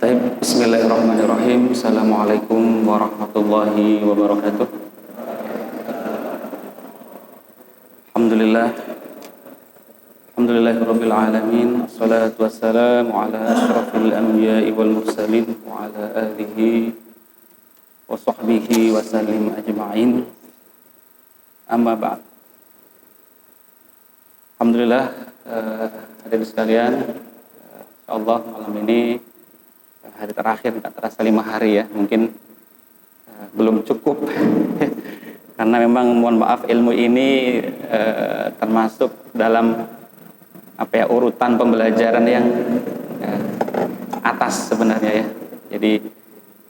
Bismillahirrahmanirrahim. Assalamualaikum warahmatullahi wabarakatuh. Alhamdulillah. Alhamdulillahirabbil alamin. Assalatu wassalamu ala asyrafil anbiya'i wal mursalin wa ala alihi wa sahbihi wa sallim ajma'in. Amma ba'd. Alhamdulillah, hadirin sekalian, insyaallah malam ini hari terakhir, tak terasa 5 hari ya, mungkin belum cukup karena memang mohon maaf ilmu ini termasuk dalam urutan pembelajaran yang atas sebenarnya ya. Jadi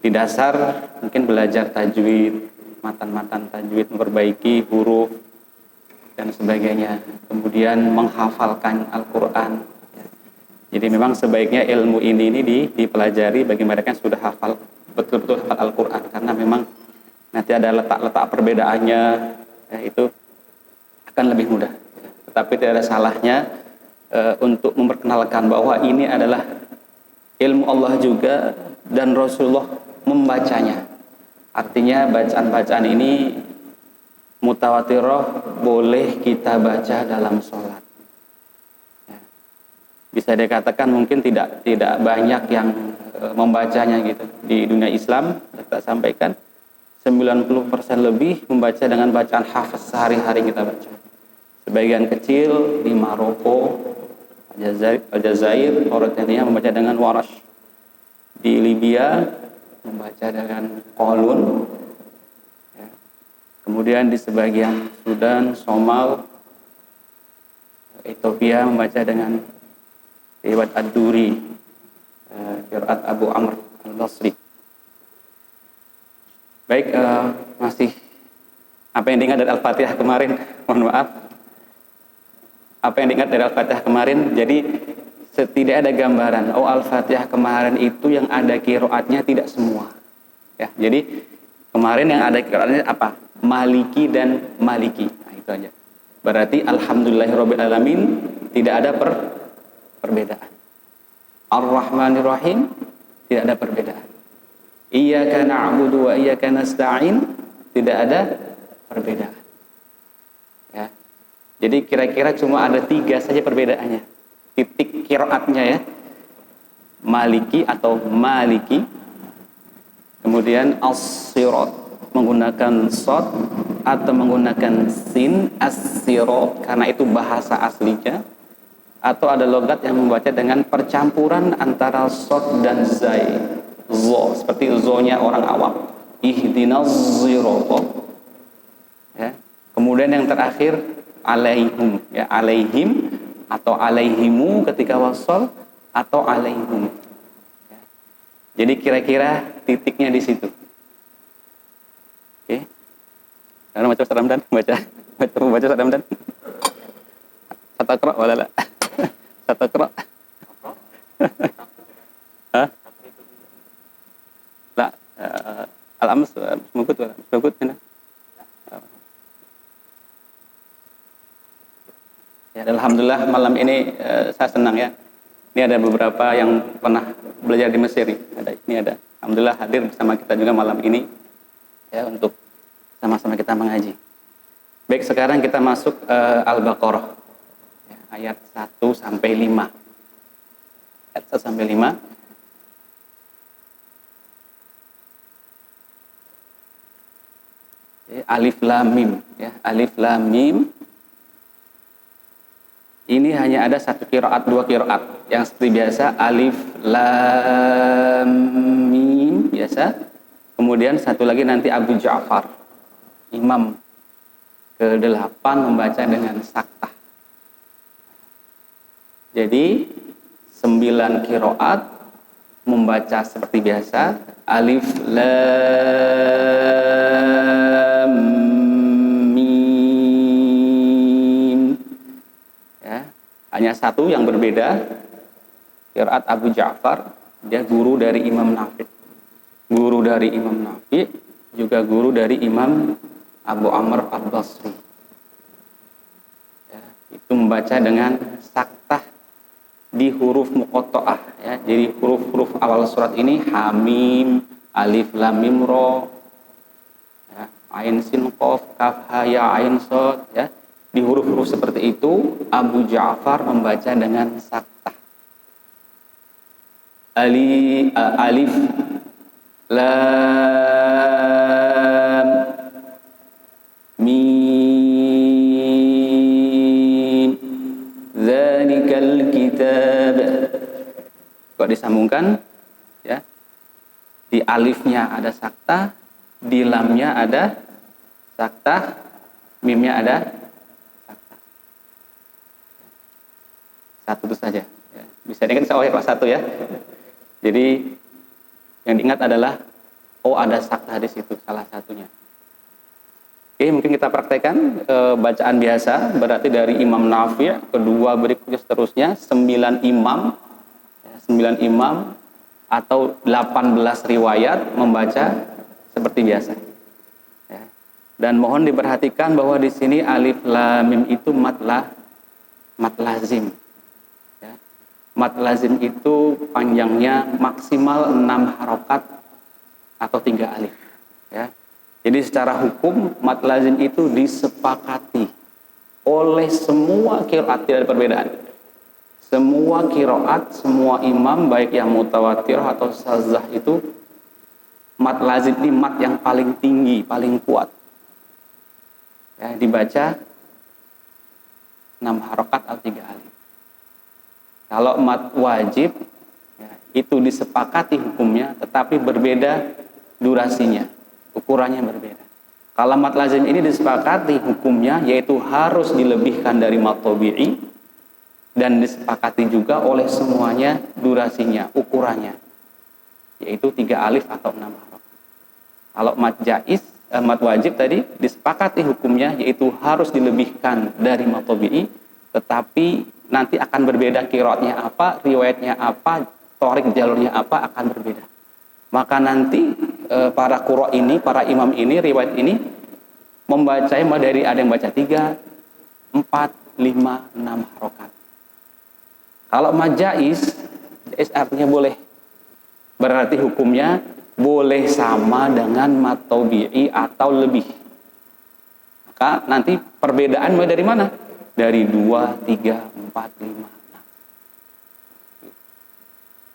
di dasar mungkin belajar tajwid, matan-matan tajwid, memperbaiki huruf dan sebagainya, kemudian menghafalkan Al-Quran. Jadi memang sebaiknya ilmu ini dipelajari bagi mereka yang sudah hafal, betul-betul hafal Al-Quran, karena memang nanti ada letak-letak perbedaannya ya, itu akan lebih mudah. Tetapi tidak ada salahnya untuk memperkenalkan bahwa ini adalah ilmu Allah juga dan Rasulullah membacanya. Artinya bacaan-bacaan ini mutawatirah, boleh kita baca dalam sholat. Bisa dikatakan mungkin tidak banyak yang membacanya gitu. Di dunia Islam, kita sampaikan 90% lebih membaca dengan bacaan hafiz sehari-hari kita baca. Sebagian kecil di Maroko, Aljazair, Mauritania membaca dengan warash. Di Libya membaca dengan qalun. Ya. Kemudian di sebagian Sudan, Somal, Ethiopia membaca dengan riwayat Ad-Duri, qiraat Abu Amr Al-Basri. Baik, masih apa yang diingat dari Al-Fatihah kemarin? Mohon maaf. Apa yang diingat dari Al-Fatihah kemarin? Jadi tidak ada gambaran. Oh, Al-Fatihah kemarin itu yang ada qiraatnya tidak semua. Ya, jadi kemarin yang ada qiraatnya apa? Maliki dan Maliki. Nah, itu aja. Berarti alhamdulillahirabbil alamin tidak ada perbedaan. Ar-Rahmanir-Rahim tidak ada perbedaan. Iyyaka na'budu wa iyyaka nasta'in tidak ada perbedaan. Ya. Jadi kira-kira cuma ada 3 saja perbedaannya. Titik qiraatnya ya. Maliki atau Maliki. Kemudian as-sirat menggunakan shad atau menggunakan sin, as-sirat karena itu bahasa aslinya. Atau ada logat yang membaca dengan percampuran antara shad dan zai, zo, seperti zonya orang awam, ihdinaz sirata ya. Kemudian yang terakhir alaihim ya, alaihim atau alaihimu ketika wasal atau alaihum ya. Jadi kira-kira titiknya di situ. Oke. Karena baca Ustaz Ramdan, baca Ustaz Ramdan. Sataqra wala la? Sataqra? Hah? La, al-ams mungkut wala? Mungkut mana? Ya, alhamdulillah malam ini saya senang ya. Ini ada beberapa yang pernah belajar di Mesir nih. Ini ada. Alhamdulillah hadir bersama kita juga malam ini ya, untuk sama-sama kita mengaji. Baik, sekarang kita masuk Al-Baqarah. Ayat 1 sampai 5. Ayat 1 sampai 5. Alif lam mim ya, alif lam mim. Ini hanya ada 1 qiraat, 2 qiraat. Yang seperti biasa alif lam mim biasa. Kemudian satu lagi nanti Abu Ja'far, imam ke-8 membaca dengan saktah. Jadi 9 qiraat membaca seperti biasa alif lam mim ya. Hanya 1 yang berbeda, qiraat Abu Ja'far, dia guru dari Imam Nafi'. Guru dari Imam Nafi' juga guru dari Imam Abu Amr Al-Basri ya. Itu membaca dengan saktah di huruf muqatta'ah ya. Jadi huruf-huruf awal surat ini hamim, alif lam mim ra, ya, ain sin qaf kaf ha ya ain shad ya. Di huruf-huruf seperti itu Abu Ja'far membaca dengan saktah. Alif lam mim zalikal kitab. Kalau disambungkan ya, di alifnya ada saktah, di lamnya ada saktah, mimnya ada saktah. Satu itu saja ya. Bisa diingat saya kelas 1 ya. Jadi yang diingat adalah ada saktah di situ salah satunya. Oke, mungkin kita praktekkan bacaan biasa, berarti dari Imam Nafi', kedua berikutnya seterusnya 9 imam atau 18 riwayat membaca seperti biasa. Ya. Dan mohon diperhatikan bahwa di sini alif lam mim itu mat lazim. Ya. Mat lazim itu panjangnya maksimal 6 harokat atau 3 alif. Ya. Jadi secara hukum mat lazim itu disepakati oleh semua qiraat, tidak ada perbedaan. Semua qiraat, semua imam baik yang mutawatir atau sazah itu mat lazim ini mat yang paling tinggi, paling kuat. Ya, dibaca 6 harokat atau 3 alif. Kalau mat wajib ya, itu disepakati hukumnya tetapi berbeda durasinya. Ukurannya berbeda. Kalau mat lazim ini disepakati hukumnya yaitu harus dilebihkan dari mat tabi'i dan disepakati juga oleh semuanya durasinya, ukurannya yaitu 3 alif atau 6 harokat. Kalau mat jaiz, mat wajib tadi disepakati hukumnya yaitu harus dilebihkan dari mat tabi'i tetapi nanti akan berbeda qiraatnya apa, riwayatnya apa, thorik jalurnya apa akan berbeda. Maka nanti para qurra ini, para imam ini, riwayat ini membacanya dari ada yang baca 3, 4, 5, 6 harokat. Kalau majais artinya boleh. Berarti hukumnya boleh sama dengan mat tabi'i atau lebih. Maka nanti perbedaan mulai dari mana? Dari 2, 3, 4, 5,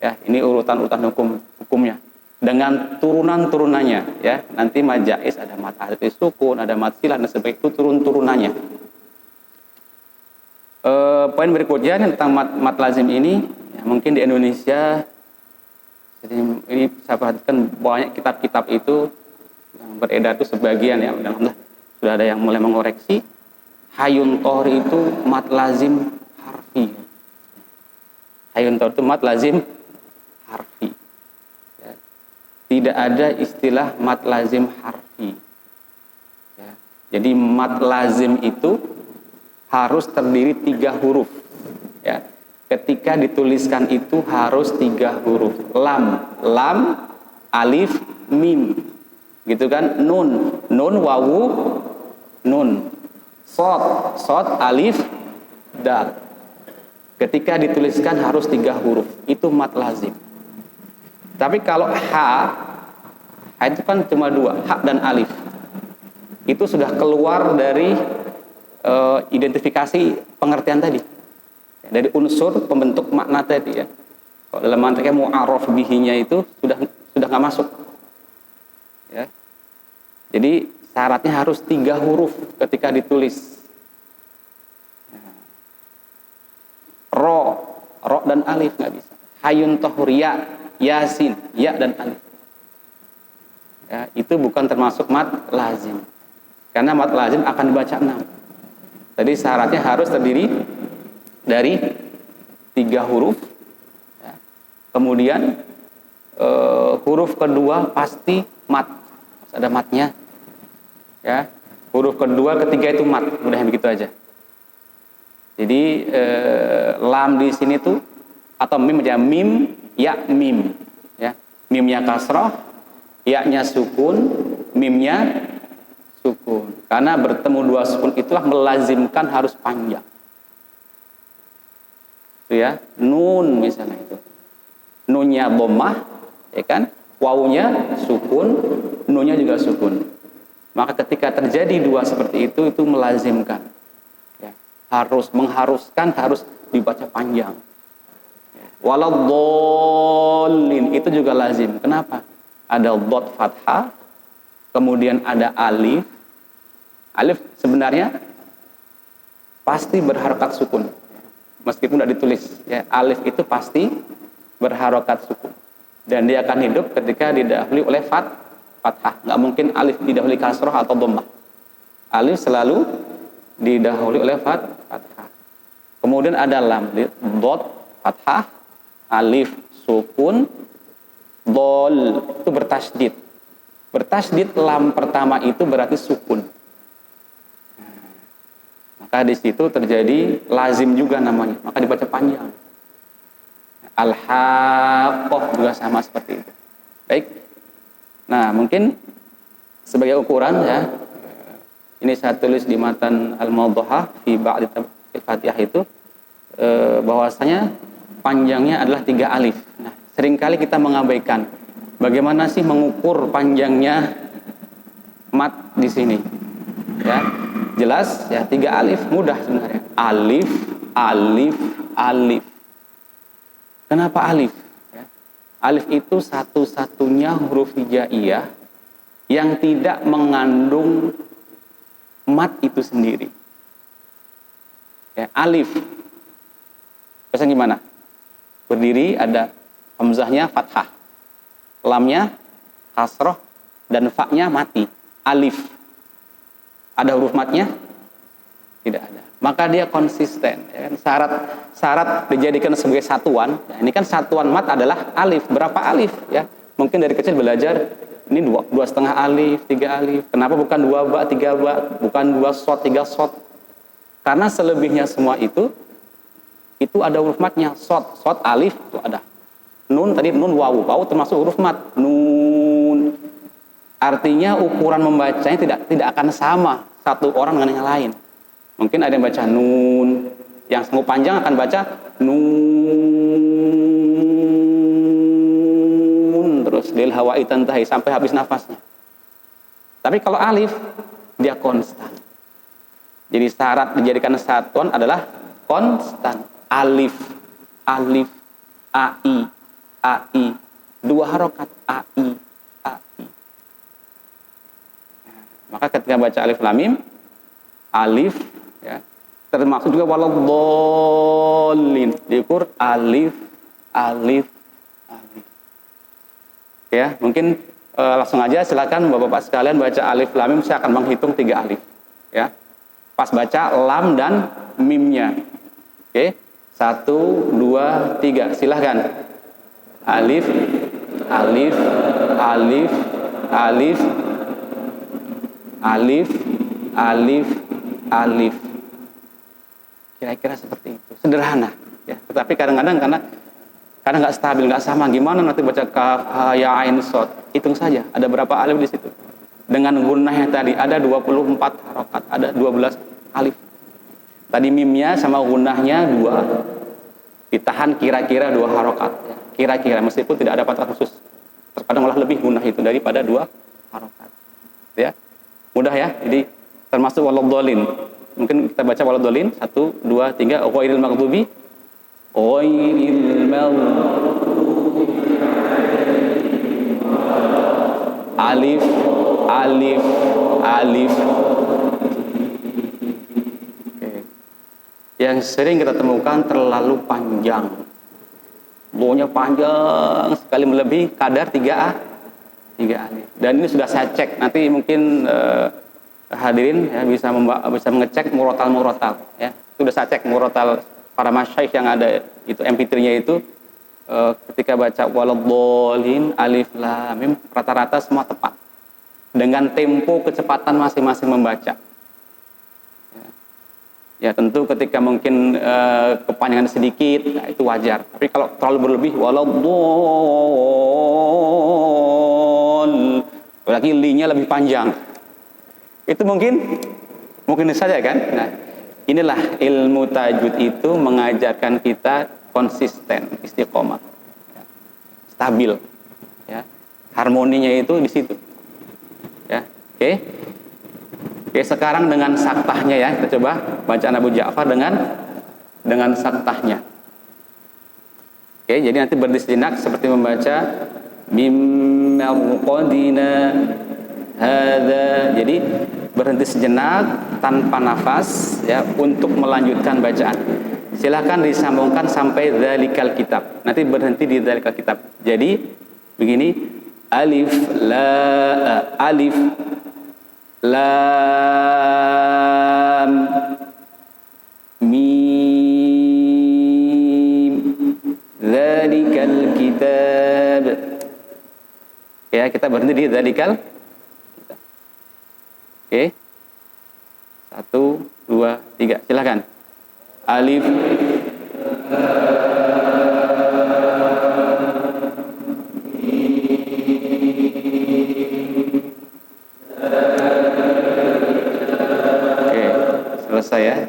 6. Ya, ini urutan-urutan hukumnya. Dengan turunan-turunannya ya. Nanti majais ada mat alif sukun, ada mat silah dan sebagainya, itu turun-turunannya. Poin berikutnya tentang mat lazim ini ya, mungkin di Indonesia ini saya perhatikan banyak kitab-kitab itu yang beredar itu sebagian ya, alhamdulillah sudah ada yang mulai mengoreksi. Hayun Tohri itu mat lazim harfi. Hayun Tohri itu mat lazim harfi. Tidak ada istilah mat lazim harfi. Ya. Jadi mat lazim itu harus terdiri 3 huruf. Ya. Ketika dituliskan itu harus 3 huruf. Lam, alif, mim. Gitu kan? Nun, wawu, nun. Sod, alif, dal. Ketika dituliskan harus 3 huruf. Itu mat lazim. Tapi kalau ha itu kan cuma 2, ha dan alif. Itu sudah keluar dari identifikasi pengertian tadi. Dari unsur pembentuk makna tadi ya. Kalau dalam mantiknya mu'arraf bihinya itu sudah nggak masuk. Ya. Jadi syaratnya harus 3 huruf ketika ditulis. Ro dan alif nggak bisa. Hayun tohriya, yasin, ya dan alif. Ya, itu bukan termasuk mat lazim. Karena mat lazim akan dibaca 6. Jadi syaratnya harus terdiri dari 3 huruf. Ya. Kemudian huruf kedua pasti mat. Harus ada matnya. Ya. Huruf kedua, ketiga itu mat. Mudah begitu aja. Jadi lam di sini tuh atau mim aja, mim, ya, mim. Ya. Mimnya kasrah, ya-nya sukun, mimnya sukun. Karena bertemu 2 sukun itulah melazimkan harus panjang. Itu ya, nun misalnya itu. Nunnya dhammah, ya kan? Wawunya sukun, nunnya juga sukun. Maka ketika terjadi dua seperti itu melazimkan. Ya, mengharuskan harus dibaca panjang. Ya. Waladhdallin itu juga lazim. Kenapa? Ada dhad fathah, kemudian ada alif. Alif sebenarnya pasti berharokat sukun. Meskipun tidak ditulis, ya, alif itu pasti berharokat sukun. Dan dia akan hidup ketika didahului oleh fathah. Nggak mungkin alif didahului kasroh atau dhammah. Alif selalu didahului oleh fathah. Kemudian ada lam, dhad fathah, alif sukun, dhal itu bertasydid. Bertasydid lam pertama itu berarti sukun. Maka di situ terjadi lazim juga namanya. Maka dibaca panjang. Al-Haqqah juga sama seperti itu. Baik. Nah, mungkin sebagai ukuran ya, ini saya tulis di matan Al-Mawduhah fi ba'd al-Fatihah itu bahwasanya panjangnya adalah 3 alif. Nah, seringkali kita mengabaikan bagaimana sih mengukur panjangnya mat di sini. Ya. Jelas ya, 3 alif mudah sebenarnya. Alif, alif, alif. Kenapa alif? Ya. Alif itu satu-satunya huruf hijaiyah yang tidak mengandung mat itu sendiri. Ya, alif. Biasanya gimana? Berdiri ada hamzahnya fathah, lamnya kasroh, dan fa-nya mati. Alif. Ada huruf matnya? Tidak ada. Maka dia konsisten. Ya kan? Syarat dijadikan sebagai satuan. Ya, ini kan satuan mat adalah alif. Berapa alif? Ya, mungkin dari kecil belajar ini dua setengah alif, 3 alif. Kenapa bukan 2 ba, 3 ba, bukan 2 shot, 3 shot? Karena selebihnya semua itu ada huruf matnya. Shot alif itu ada. Nun tadi nun wawu termasuk huruf mat. Nun. Artinya ukuran membacanya tidak akan sama satu orang dengan yang lain. Mungkin ada yang baca nun, yang sanggup panjang akan baca nun terus lil hawa'i tantahi sampai habis nafasnya. Tapi kalau alif dia konstan. Jadi syarat dijadikan satuan adalah konstan. Alif, alif, ai, ai, 2 harokat ai, ai. Maka ketika baca alif lam mim, alif ya, termasuk juga waladhdallin, diukur alif, alif, alif. Ya, mungkin langsung aja silakan Bapak-bapak sekalian baca alif lam mim, saya akan menghitung 3 alif. Ya. Pas baca lam dan mimnya. Oke. 1, 2, 3. Silahkan. Alif, alif, alif, alif, alif, alif, alif. Kira-kira seperti itu. Sederhana. Ya. Tetapi kadang-kadang karena nggak stabil, nggak sama. Gimana nanti baca kaf, ha, ya, ain, shad? Hitung saja. Ada berapa alif di situ? Dengan gunnahnya tadi ada 24 harokat, ada 12 alif. Tadi mimnya sama gunnahnya 2, ditahan kira-kira 2 harokat. Kira-kira, meskipun tidak ada patah khusus. Terkadang malah lebih gunnah itu daripada 2 harokat. Ya, mudah ya. Jadi termasuk waladhdallin. Mungkin kita baca waladhdallin 1, 2, 3. Ghairil maghdubi, ghairil maghdubi, alif, alif, alif. Yang sering kita temukan terlalu panjang, baunya panjang sekali, melebihi kadar 3 alif. Dan ini sudah saya cek, nanti mungkin hadirin ya, bisa mengecek murotal ya. Sudah saya cek murotal para masyaikh yang ada itu MP3-nya itu, ketika baca waladhdallin alif lam mim rata-rata semua tepat dengan tempo kecepatan masing-masing membaca. Ya tentu ketika mungkin kepanjangan sedikit, nah itu wajar. Tapi kalau terlalu berlebih, waladhdallin, berarti li-nya lebih panjang. Itu mungkin saja kan. Nah, inilah ilmu tajwid itu mengajarkan kita konsisten, istiqomah, ya, stabil, ya. Harmoninya itu di situ. Ya, oke. Oke, sekarang dengan saktahnya ya, kita coba bacaan Abu Ja'far dengan saktahnya. Oke, jadi nanti berdiri sejenak seperti membaca mimma qadina hadza. Jadi berhenti sejenak tanpa nafas ya untuk melanjutkan bacaan. Silakan disambungkan sampai dzalikal kitab. Nanti berhenti di dzalikal kitab. Jadi begini, alif lam mim dzalikal kitab. Ya, kita berhenti di dzalikal kitab. Oke. 1 2 3. Silakan. Alif selesai ya.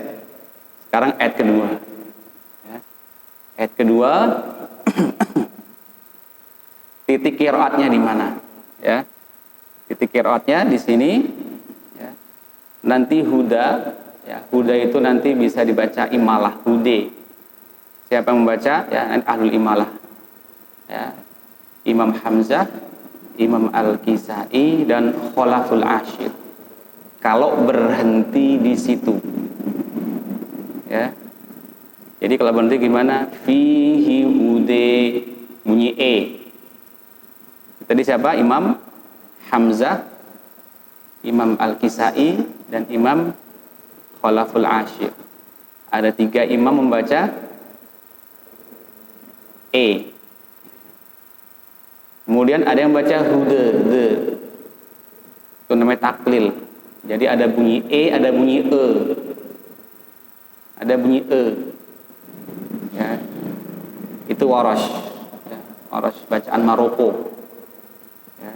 Sekarang ayat kedua. Ya. Ayat kedua, titik qiraatnya di mana? Ya. Titik qiraatnya di sini. Ya. Nanti huda, ya, huda itu nanti bisa dibaca imalah, hude. Siapa yang membaca? Ya, ahlul imalah. Ya. Imam Hamzah, Imam Al-Kisai dan Khalaful Ashir. Kalau berhenti di situ, ya. Jadi kalau berhenti gimana? Fihi hude, bunyi e. Tadi siapa? Imam Hamzah, Imam Al-Kisai dan Imam Khalaful Ashir. Ada 3 imam membaca e. Kemudian ada yang baca hude, de. Itu namanya taklil. Jadi ada bunyi e, ada bunyi e. Ada bunyi e. Ya. Itu Warash. Ya. Warash bacaan Maroko. Ya.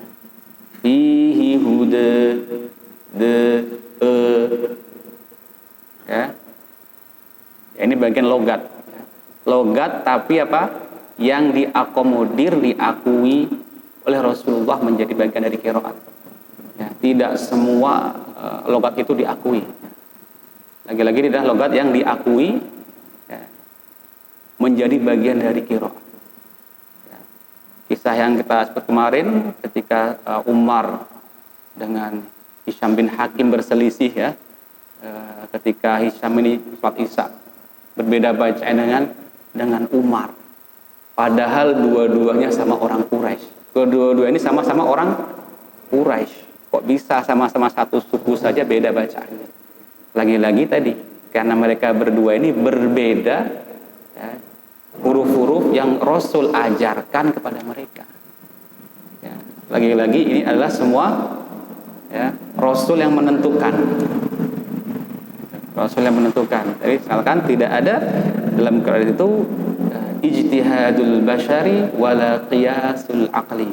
Fihi hude, de, e. Ya. Ya, ini bagian logat. Logat tapi apa? Yang diakomodir, diakui oleh Rasulullah menjadi bagian dari qiraat. Ya, tidak semua logat itu diakui. Lagi-lagi ini adalah logat yang diakui ya, menjadi bagian dari qiraat. Ya. Kisah yang kita sebut kemarin ketika Umar dengan Hisham bin Hakim berselisih ya, ketika Hisham ini sholat Isya berbeda bacaan dengan Umar. Padahal dua-duanya sama orang Quraisy. Kedua-dua ini sama-sama orang Quraisy. Kok bisa sama-sama satu suku saja beda bacaannya? Lagi-lagi tadi karena mereka berdua ini berbeda ya, huruf-huruf yang Rasul ajarkan kepada mereka. Ya, lagi-lagi ini adalah semua ya, Rasul yang menentukan. Rasul yang menentukan. Jadi misalkan tidak ada dalam Quran itu ijtihadul bashari wala qiyasul aqli.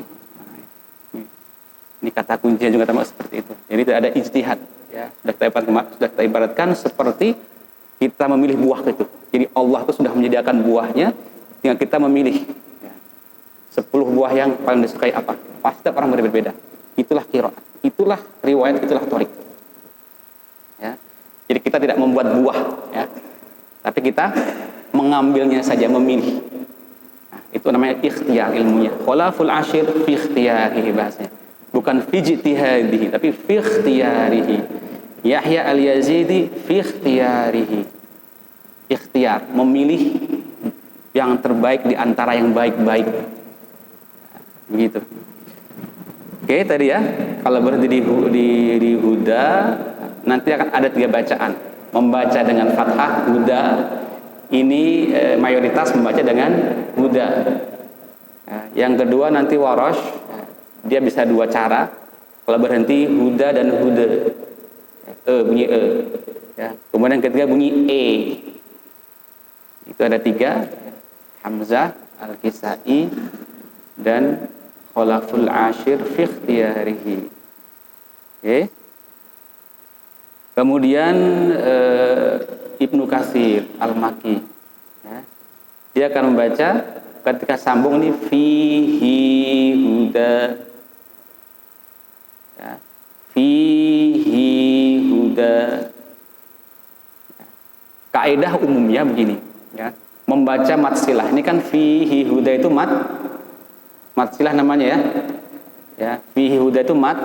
Ini kata kuncinya juga sama seperti itu. Jadi tidak ada ijtihad ya. Sudah kita ibaratkan seperti kita memilih buah itu. Jadi Allah itu sudah menyediakan buahnya, tinggal kita memilih ya. 10 buah yang paling disukai apa? Pasti orang berbeda. Itulah qiraat, itulah riwayat, itulah thoriq. Ya. Jadi kita tidak membuat buah ya. Tapi kita mengambilnya saja, memilih. Nah, itu namanya ikhtiyar ilmunya. Khalaful ashir fi ikhtiyarihi bahasanya. Bukan fi ijtihadihi, tapi fi ikhtiyarihi. Yahya al-Yazidi fi ikhtiyarihi. Ikhtiyar, memilih yang terbaik di antara yang baik-baik. Nah, begitu. Oke, tadi ya. Kalau berhenti di huda, nanti akan ada 3 bacaan. Membaca dengan fathah huda. Ini mayoritas membaca dengan huda. Ya, yang kedua nanti Warash, ya, dia bisa 2 cara. Kalau berhenti huda dan hude, bunyi e. Ya. Kemudian yang ketiga bunyi e. Itu ada 3, Hamzah, Al-Kisai, dan Khalaful Ashir fi ikhtiyarihi. Oke. Kemudian Ibnu Katsir Al-Makki ya. dia akan membaca ketika sambung ini fihi huda, ya, fihi huda. Kaidah umumnya begini, ya, membaca mat silah ini kan fihi huda itu mat silah namanya, ya, fihi huda itu mat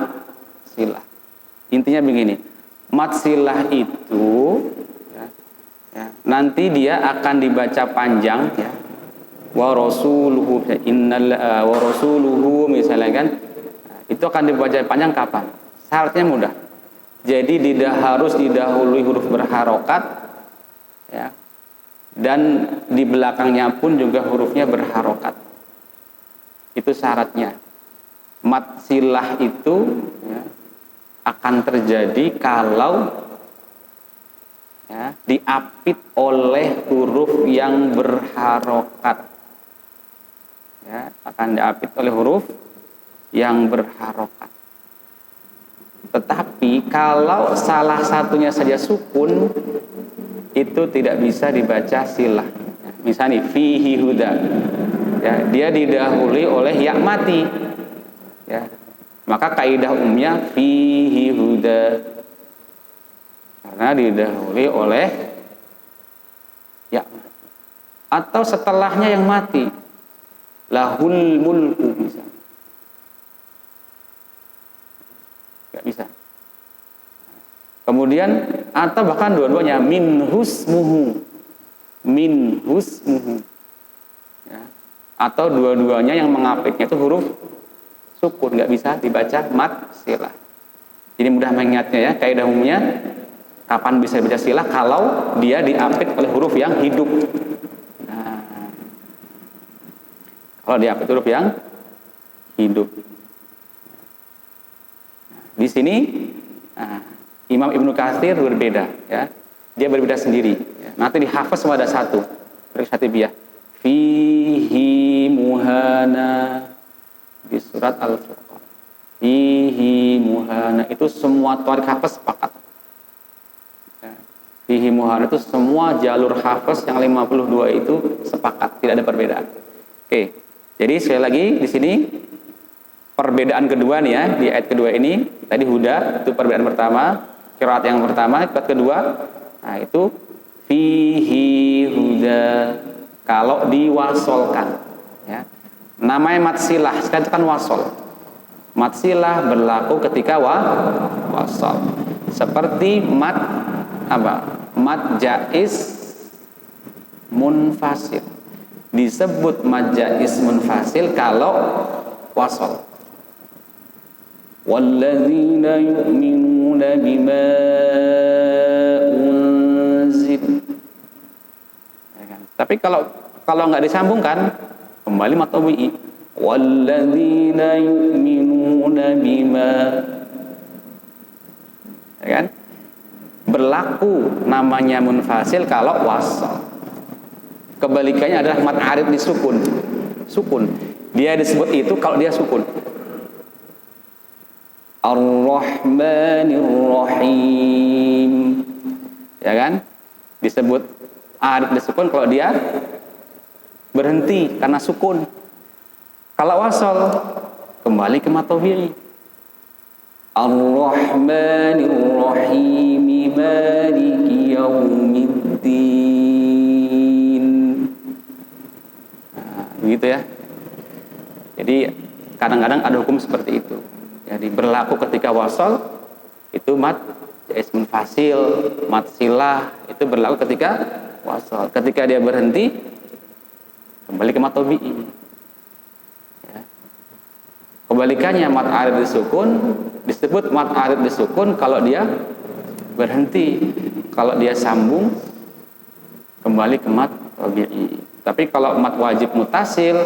silah. Intinya begini, mat silah itu ya, nanti dia akan dibaca panjang, ya, wa rasuluhu innal wa rasuluhu misalnya kan, itu akan dibaca panjang kapan? Syaratnya mudah. Jadi tidak harus didahului huruf berharokat, ya, dan di belakangnya pun juga hurufnya berharokat. Itu syaratnya. Mat silah itu, ya, akan terjadi kalau, ya, diapit oleh huruf yang berharokat, ya, akan diapit oleh huruf yang berharokat. Tetapi kalau salah satunya saja sukun, itu tidak bisa dibaca silah. Misalnya fihi huda, ya, dia didahului oleh ya mati, ya, maka kaidah umumnya fihi huda karena didahului oleh ya mati. Atau setelahnya yang mati, lahul mulku misalnya, nggak bisa. Kemudian atau bahkan dua-duanya min husmuhu, ya, atau dua-duanya yang mengapitnya itu huruf sukun, nggak bisa dibaca mat silah. Jadi mudah mengingatnya, ya, kaidah umumnya kapan bisa dibaca silah kalau dia diapit oleh huruf yang hidup. Nah, kalau diapit huruf yang hidup, di sini, nah, Imam Ibnu Katsir berbeda, ya. Dia berbeda sendiri, ya. Nanti dihafaz semua ada satu. Berkatibiyah. Fihi muhana di surat Al-Furqan. Fihi muhana itu semua tarik hafaz sepakat. Ya. Fihi muhana itu semua jalur hafaz yang 52 itu sepakat, tidak ada perbedaan. Oke. Jadi sekali lagi di sini perbedaan kedua nih, ya, di ayat kedua ini tadi huda itu perbedaan pertama. Qiraat yang pertama, qiraat kedua, nah itu fihi huda kalau diwasolkan, ya. Namanya mat silah, sekarang itu kan wasol. Mat silah berlaku ketika wasol. Seperti mat apa? Mat jaiz munfasil. Disebut mat jaiz munfasil kalau wasol. Walladzina yu'minuna bima unzil, ya kan? Tapi kalau nggak disambungkan, kembali mat tabi'i. Walladzina yu'minuna bima, ya kan? Berlaku namanya munfasil kalau wasal. Kebalikannya adalah mat arid disukun. Sukun. Dia disebut itu kalau dia sukun. Ar-Rahmanir Rahim, ya kan? Disebut arid disukun kalau dia berhenti karena sukun. Kalau wasal, kembali ke mat tabi'i. Ar-Rahmanir Rahim maliki yaumiddin. Nah, begitu, ya. Jadi kadang-kadang ada hukum seperti itu. Jadi berlaku ketika wasal itu mat jaiz munfasil, mat silah itu berlaku ketika wasal. Ketika dia berhenti, kembali ke mat tabi'i. Ya. Kebalikannya mat arid disukun disebut mat arid disukun kalau dia berhenti. Kalau dia sambung, kembali ke mat tabi'i. Tapi kalau mat wajib mutasil,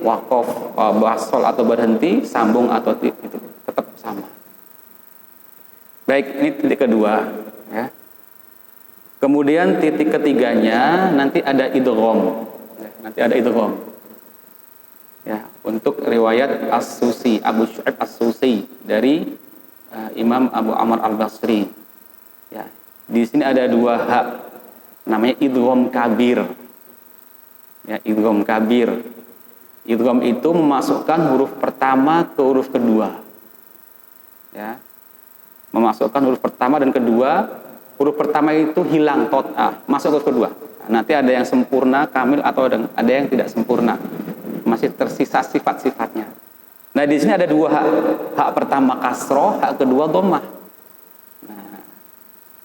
waqaf, wasal atau berhenti, sambung atau itu tetap sama. Baik, ini titik kedua, ya. Kemudian titik ketiganya nanti ada idgham. Ya, untuk riwayat As-Susi, Abu Syu'aib As-Susi dari Imam Abu Amr Al-Basri. Ya, di sini ada dua hak, namanya idgham kabir. Ya, idgham kabir. Idgham itu memasukkan huruf pertama ke huruf kedua. Ya. Memasukkan huruf pertama dan kedua, huruf pertama itu hilang masuk ke huruf kedua. Nah, nanti ada yang sempurna, kamil, atau ada yang tidak sempurna. Masih tersisa sifat-sifatnya. Nah, di sini ada dua hak. Hak pertama kasroh, hak kedua dhammah.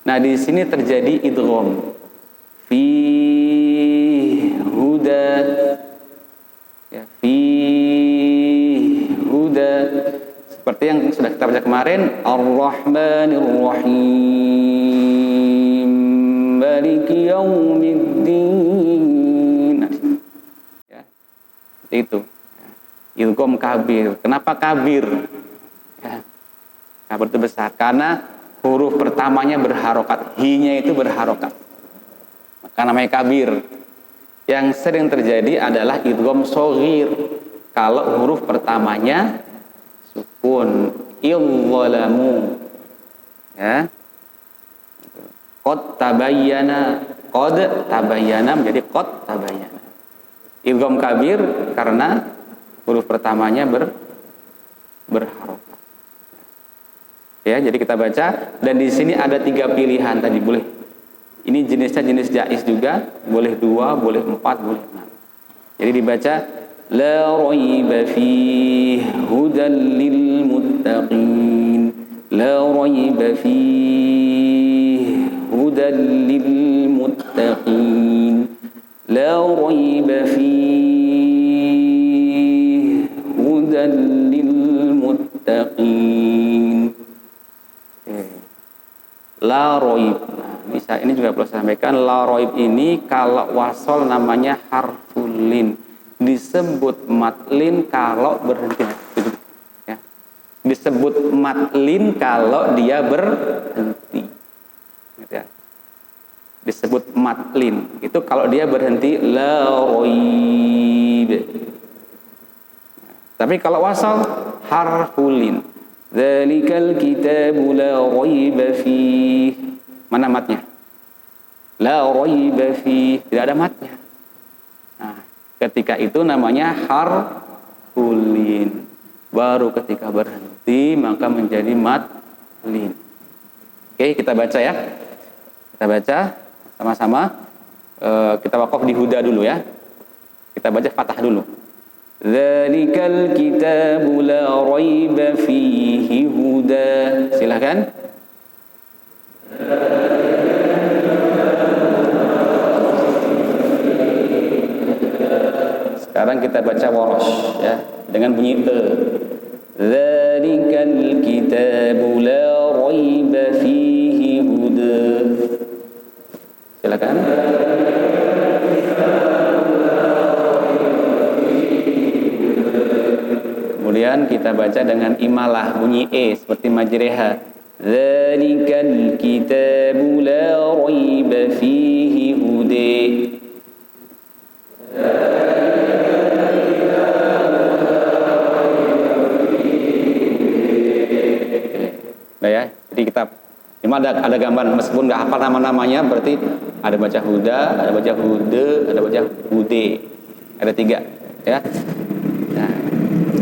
Nah, di sini terjadi idgham. Fi huda, ya, fi huda, seperti yang sudah kita baca kemarin, Ar-Rahmanir Rahim, Maliki Yaumiddin. Ya, seperti itu. Idgham kabir. Kenapa kabir? Ya, kabir itu besar karena huruf pertamanya berharokat, hi-nya itu berharokat. Maka namanya kabir. Yang sering terjadi adalah idgham shaghir. Kalau huruf pertamanya sukun, idzalamu. Ya. Qad tabayyana, menjadi qad tabayyana. Idgham kabir karena huruf pertamanya berharokat. Ya, jadi kita baca, dan di sini ada 3 pilihan tadi, boleh. Ini jenisnya jenis jaiz juga, boleh 2, boleh 4, boleh 6. Jadi dibaca la raiba fihi hudan lil muttaqin, la raiba fihi hudan lil muttaqin, la raiba fihi hudan lil muttaqin. La roib. Nah, ini juga perlu saya sampaikan, la roib ini kalau wasol namanya harfulin, disebut matlin kalau berhenti. Ya. Disebut matlin kalau dia berhenti. Ya. Disebut matlin itu kalau dia berhenti, la roib. Tapi kalau wasol harfulin. Dzalikal kitabu la raiba fih. Mana matnya? La raiba fih, tidak ada matnya. Nah, ketika itu namanya harfulin. Baru ketika berhenti maka menjadi matlin. Oke, kita baca ya. Kita baca sama-sama. Kita waqaf di huda dulu ya. Kita baca fathah dulu. Dzalikal kitabu la raiba fihi huda. Silakan. Sekarang kita baca warosh ya, dengan bunyi e. Dzalikal kitabu la raiba fihi huda. Silakan. Kemudian kita baca dengan imalah bunyi e seperti majreha. Dzalikal kitabu la raiba fihi huda. Nah ya, jadi kita cuma ada gambar meskipun nggak hafal nama-namanya, berarti ada baca huda, ada baca hude, ada baca hude. Ada 3 ya. Nah,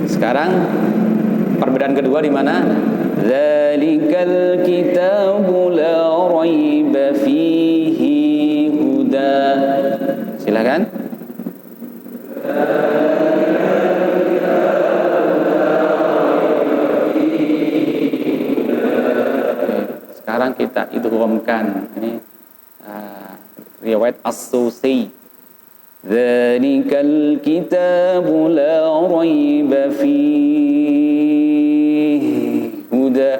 sekarang perbedaan kedua di mana? Dzalikal kitabu la raiba fihi huda. Silakan. Sekarang kita idghamkan. Ini riwayat As-Susi. Dzalikal kitabu la raiba fihi huda.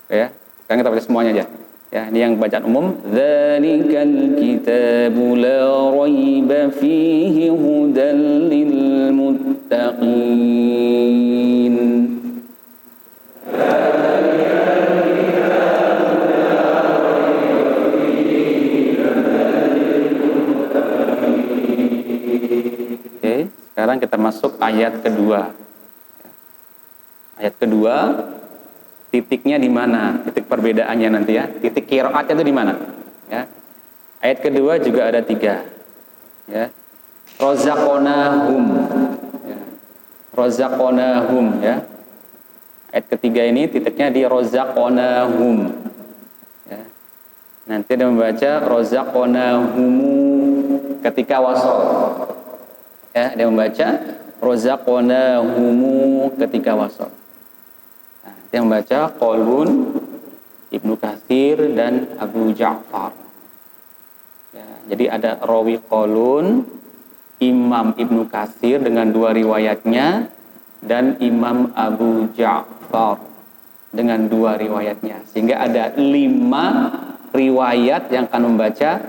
Ya, sekarang kita baca semuanya aja. Ya, ini yang bacaan umum. Dzalikal kitabu la raiba fihi hudan lil muttaqin. Oke, sekarang kita masuk ayat kedua. Ayat kedua, titiknya di mana? Titik perbedaannya nanti ya. Titik qiraatnya itu di mana? Ya. Ayat kedua juga ada 3. Ya. Razaqnahum. Ya. Razaqnahum ya. Ayat ketiga ini titiknya di razaqnahum. Ya. Nanti dia membaca razaqnahumu ketika wasol. Ya, dia membaca razaqnahumu ketika wasol. Nah, dia membaca Qalun, Ibnu Katsir dan Abu Ja'far. Ya, jadi ada rawi Qalun, Imam Ibnu Katsir dengan 2 riwayatnya, dan Imam Abu Ja'far dengan 2 riwayatnya. Sehingga ada 5 riwayat yang akan membaca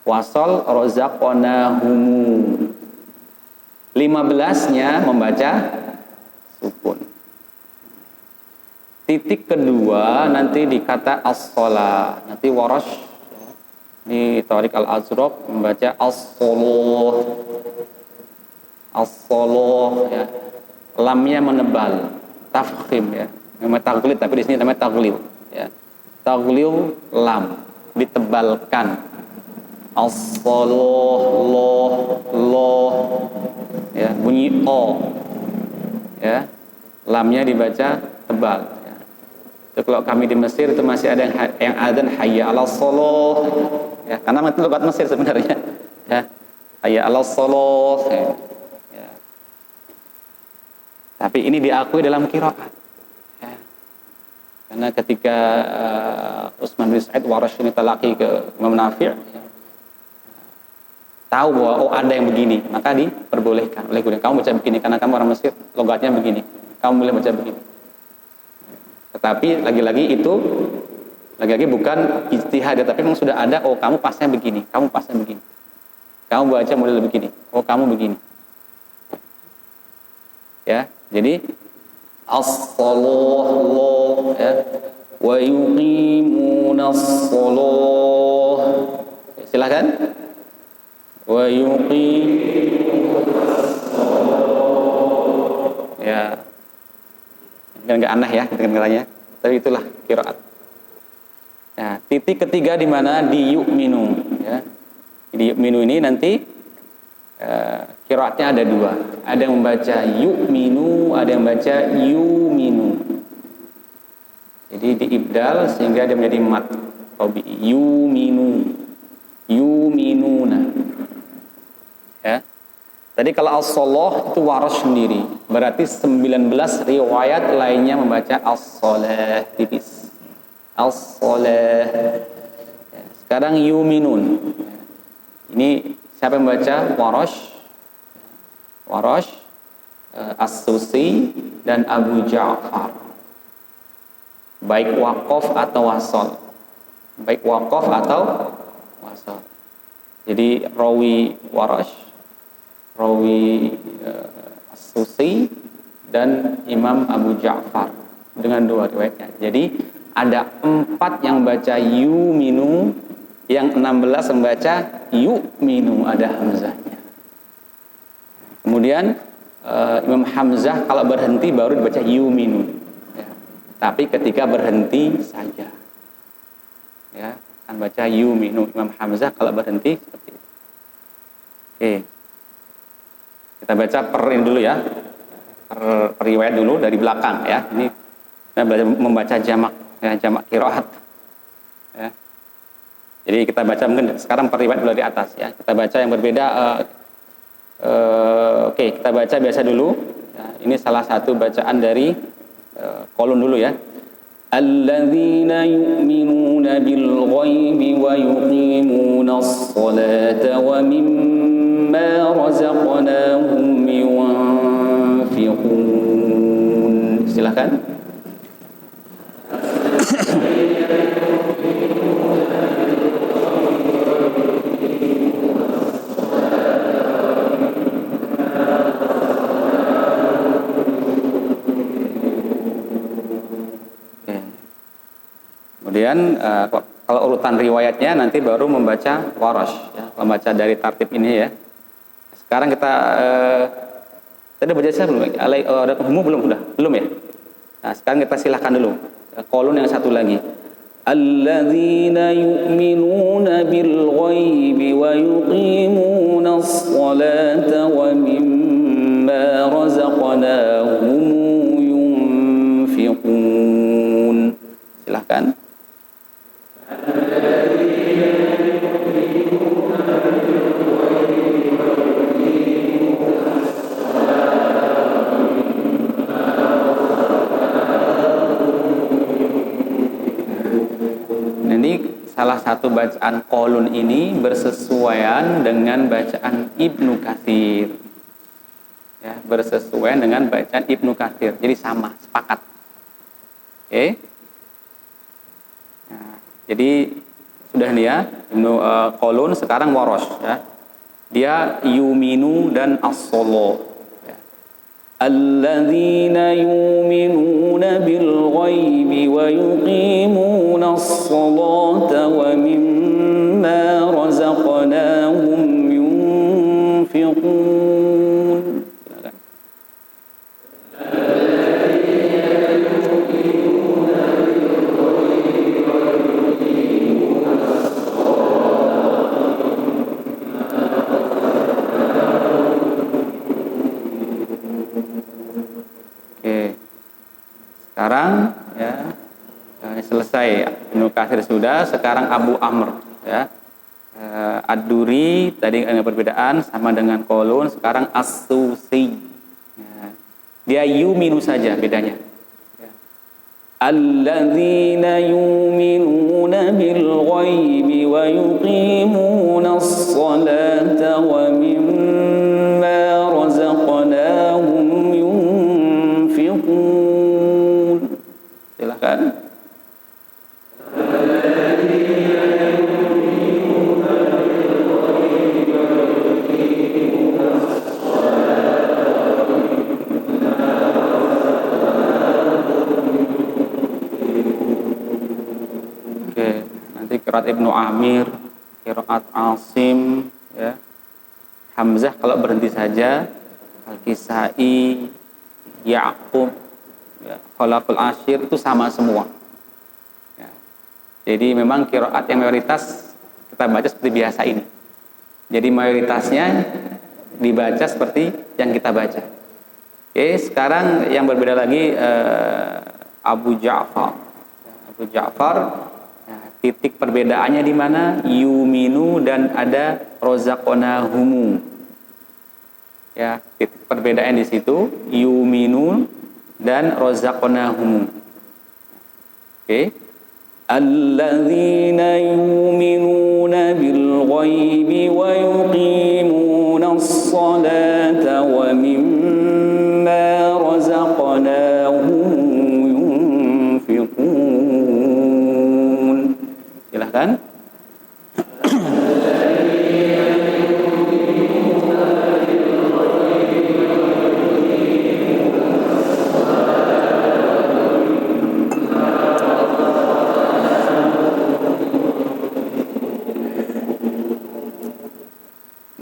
wasol razaqnahumu. 15-nya membaca sukun. Titik kedua nanti di kata as-shalah. Nanti Warash di Tariq al-Azraq membaca as-shalah. As-shalah ya. Lamnya menebal, tafkhim ya. Namanya taglid, tapi di sini namanya taglil ya. Taglil lam ditebalkan. As-shalah loh ya, bunyi o. Ya. Lamnya dibaca tebal. Itu kalau kami di Mesir itu masih ada yang adzan hayya 'alas shalah ya, karena itu logat Mesir sebenarnya ya, hayya 'alas shalah ya. Tapi ini diakui dalam qiraat ya. Karena ketika Utsman bin Sa'id Warash ini talaqi ke Imam Nafi' ya, tahu bahwa ada yang begini, maka diperbolehkan oleh guru. Kamu baca begini karena kamu orang Mesir, logatnya begini, kamu boleh baca begini. Tetapi lagi-lagi bukan ijtihad, tapi memang sudah ada, oh kamu pasnya begini, kamu pasnya begini. Kamu baca model begini, oh kamu begini. Ya, jadi as-shalah ya, wa yuqimunas shalah. Ya, silakan. Wa yuqimunas shalah. Ya. Kan enggak aneh ya kedengarannya, tapi itulah qiraat. Nah, titik ketiga di mana di yu'minu ya. Di yu'minu ini nanti qiraatnya ada 2. Ada yang membaca yu'minu, ada yang membaca yuminu. Jadi diibdal sehingga dia menjadi mat tabi'i. Yuminu. Yuminuna. Ya. Tadi kalau as-shalah itu Warash sendiri. Berarti 19 riwayat lainnya membaca as-shalah tipis. As-shalah. Ya. Sekarang yuminun. Ya. Ini siapa yang membaca? Warash, As-Susi dan Abu Ja'far. Baik waqaf atau wasol. Baik waqaf atau wasol. Jadi rawi Warash, rawi As-Susi dan Imam Abu Ja'far dengan 2 riwayatnya. Jadi ada 4 yang baca yuminu, yang 16 membaca yu'minu, ada hamzahnya. Kemudian Imam Hamzah kalau berhenti baru dibaca yuminu. Ya. Tapi ketika berhenti saja, ya, akan baca yuminu. Imam Hamzah kalau berhenti seperti itu. Oke. Kita baca per ini dulu ya, per riwayat dulu dari belakang ya. Ini kita belajar membaca jamak, ya, jamak qiraat. Ya. Jadi kita baca mungkin sekarang per riwayat dulu di atas ya. Kita baca yang berbeda. Oke, kita baca biasa dulu. Ya, ini salah satu bacaan dari kolon dulu ya. Alladzina yu'minuna bil ghaibi wa yuqimunas salata wa mimma razaqnahum yunfiqun. Silakan. Kemudian kalau urutan riwayatnya nanti baru membaca Warash ya, membaca dari tartib ini ya. Sekarang kita tadi baca saya belum? Belum ya? Nah, sekarang kita silahkan dulu. Kolon yang satu lagi. Alladzina yu'minuna bil ghaibi wa yuqimuna as-salata wa mimma razaqnahum yunfiqun. Silahkan. Salah satu bacaan kolun ini bersesuaian dengan bacaan Ibnu Katsir. Ya, bersesuaian dengan bacaan Ibnu Katsir. Jadi sama, sepakat. Oke. Nah, jadi sudah nih ya, Ibnu kolun sekarang warosh ya. Dia yuminu dan as-solo. Ya. Alladzina yuminuna bil ghaibi wa yuqimuna as-salata wa mimma razaqnahum yunfiqun. Silakan. Oke. Sekarang ya selesai Ibnu Katsir sudah, sekarang Abu Amr ya. Ad-Duri tadi ada perbedaan sama dengan kolon, sekarang As-Susi. Ya. Dia yuminu saja bedanya. Ya. Alladzina yuminuna bil ghaibi wa yuqimuna as-salata wa mimma razaqnahum yunfiqun. Silakan. Qiraat Ibnu Amir, qiraat Asim, ya. Hamzah kalau berhenti saja, Al-Kisai, Ya'qub, ya, Khalaful Ashir itu sama semua. Ya. Jadi memang qiraat yang mayoritas kita baca seperti biasa ini. Jadi mayoritasnya dibaca seperti yang kita baca. Oke, sekarang yang berbeda lagi Abu Ja'far. Abu Ja'far. Titik perbedaannya di mana? Yuminu dan ada rozaqnahumu. Ya, titik perbedaan di situ yuminu dan rozaqnahumu. Oke. Alladzina yuminuna bil ghaibi wa yuqimuna as-salata wa mimma razaqnahum yunfiqun. Silahkan.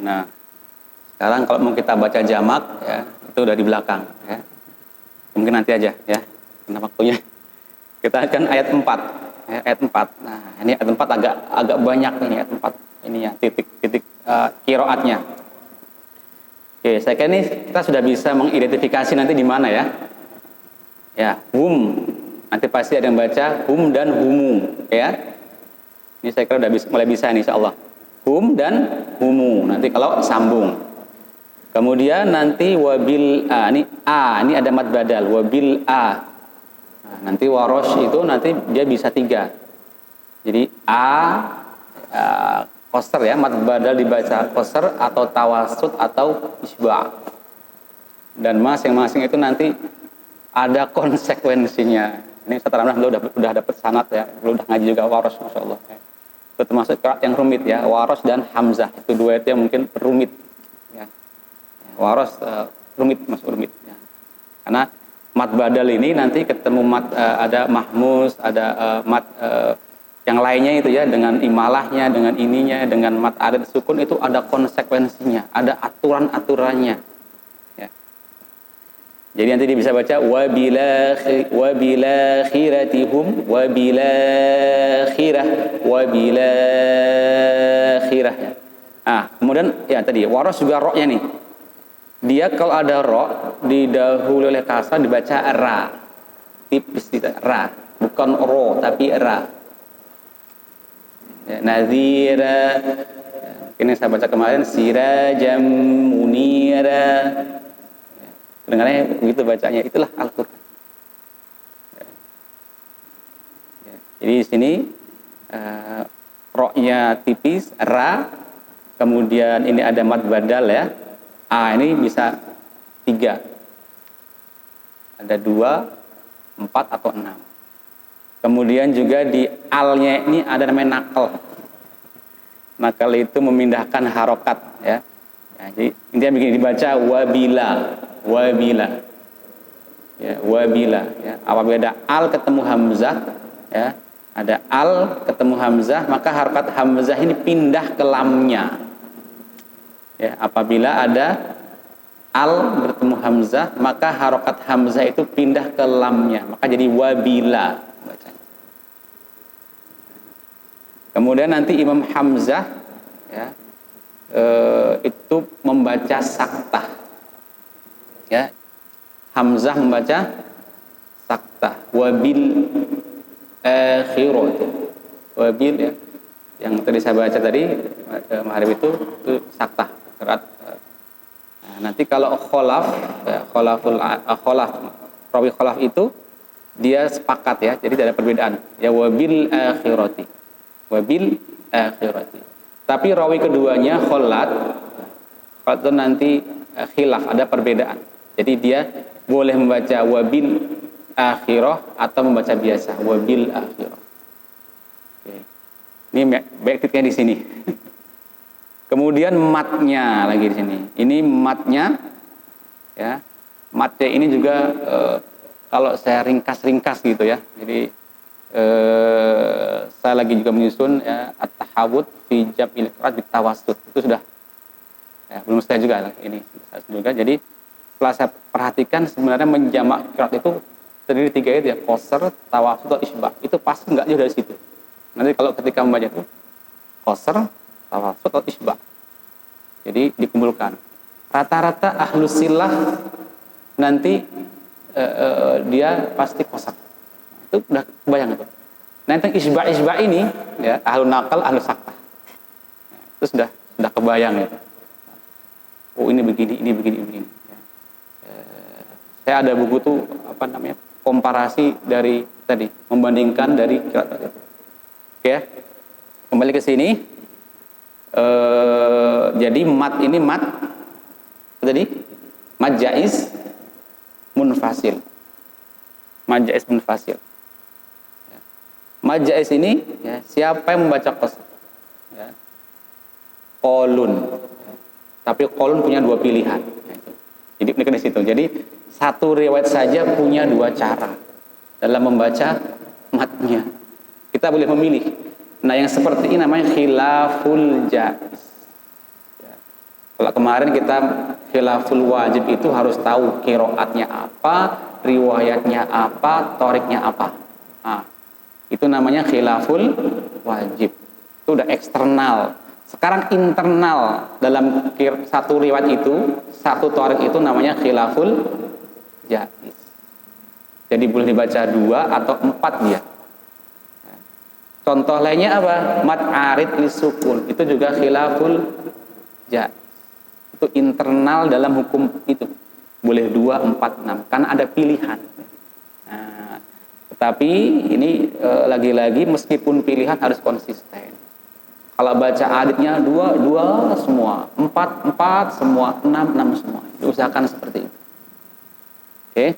Nah, sekarang kalau mau kita baca jamak ya, itu udah di belakang ya. Mungkin nanti aja ya, karena waktunya. Kita akan ayat 4. Ya, ayat 4. Nah, ini ayat 4 agak banyak nih ayat 4. Ini ya titik-titik qiraatnya. Oke, saya kira ini kita sudah bisa mengidentifikasi nanti di mana ya. Ya, hum. Nanti pasti ada yang baca hum dan humu, ya. Ini saya kira udah mulai bisa nih insyaallah. Hum dan humu. Nanti kalau sambung. Kemudian nanti wabil ini ada mad badal wabil a. Nah, nanti warosh itu nanti dia bisa 3. Jadi qasr ya, mad badal dibaca qasr atau tawasud atau isba'. Dan masing-masing itu nanti ada konsekuensinya. Ini setelah udah dapat sanad ya, udah ngaji juga warosh masyaallah. Itu termasuk qiraat yang rumit ya, warosh dan hamzah. Itu dua itu yang mungkin rumit ya. Warosh rumit, masuk rumit ya. Karena mad badal ini nanti ketemu mad ada mahmus, ada mad yang lainnya itu ya, dengan imalahnya, dengan ininya, dengan mad arid sukun itu ada konsekuensinya, ada aturan-aturannya. Ya. Jadi nanti dia bisa baca wabilakhiratihum wabilakhirah ya. Kemudian ya tadi waras juga roknya nih. Dia kalau ada ro didahului oleh kasrah dibaca ra. Tipis tidak ra, bukan ro tapi ra. Ya, nazira. Ini saya baca kemarin sirajam munira. Dengarnya begitu bacanya, itulah Al-Qur'an. Ya. Jadi di sini roknya tipis, ra, kemudian ini ada mad badal ya. Ini bisa 3. Ada 2, 4 atau 6. Kemudian juga di alnya ini ada namanya nakal. Nakal itu memindahkan harokat ya. Jadi intinya begini dibaca wabila ya, wabila ya. Apabila ada al ketemu hamzah ya, ada al ketemu hamzah maka harokat hamzah ini pindah ke lamnya ya. Apabila ada al bertemu hamzah maka harokat hamzah itu pindah ke lamnya maka jadi wabila bacanya. Kemudian nanti Imam Hamzah ya, itu membaca saktah ya. Hamzah membaca saktah wabil akhirati wabil ya, yang tadi saya baca tadi maghrib itu saktah berat. Nanti kalau kholaf ya, rawi kholaf itu dia sepakat ya, jadi tidak ada perbedaan ya, wabil akhirati tapi rawi keduanya kholat itu nanti khilaf, ada perbedaan. Jadi dia boleh membaca wabil akhirah atau membaca biasa wabil akhirah. Oke. Ini baik titiknya di sini. Kemudian matnya lagi di sini. Ini matnya ya. Matnya ini juga kalau saya ringkas gitu ya. Jadi saya lagi juga menyusun ya, at-tahawud fi jam'il qiraat bitawassut. Itu sudah ya, belum saya juga ini saya juga. Jadi setelah saya perhatikan sebenarnya menjamak qiraat itu terdiri 3 itu ya, qasr, tawassut, atau isbah. Itu pasti enggak jauh dari situ. Nanti kalau ketika membaca itu qasr, tawassut, atau isbah. Jadi dikumpulkan. Rata-rata ahlus silah nanti dia pasti qasr. Itu udah kebayang itu. Nah, tentang isbah ini ya, ahlu nakal, ahlu saktah. Itu sudah kebayang ya. Oh, ini begini. Ya. Saya ada buku tuh komparasi dari tadi, membandingkan dari qiraat itu. Oke. Kembali ke sini. Jadi mat ini tadi mat jaiz munfasil. Mad jaiz munfasil. Mad jaiz ini ya, siapa yang membaca qasr? Ya. Qalun. Ya. Tapi qalun punya 2 pilihan. Ya, jadi ini di situ. Jadi satu riwayat saja punya 2 cara dalam membaca matnya. Kita boleh memilih. Nah, yang seperti ini namanya khilaful jaiz. Ya. Kalau kemarin kita khilaful wajib itu harus tahu qiraatnya apa, riwayatnya apa, thoriknya apa. Nah, itu namanya khilaful wajib. Itu udah eksternal. Sekarang internal dalam satu riwayat itu, satu thorik itu namanya khilaful jaiz. Jadi boleh dibaca 2 atau 4 dia. Contoh lainnya apa? Mad arid lisukun. Itu juga khilaful jaiz. Itu internal dalam hukum itu. Boleh 2, 4, 6. Karena ada pilihan. Nah, tapi ini lagi-lagi meskipun pilihan harus konsisten. Kalau baca aditnya 2 semua, 4 semua, 6 semua. Diusahakan seperti itu. Oke.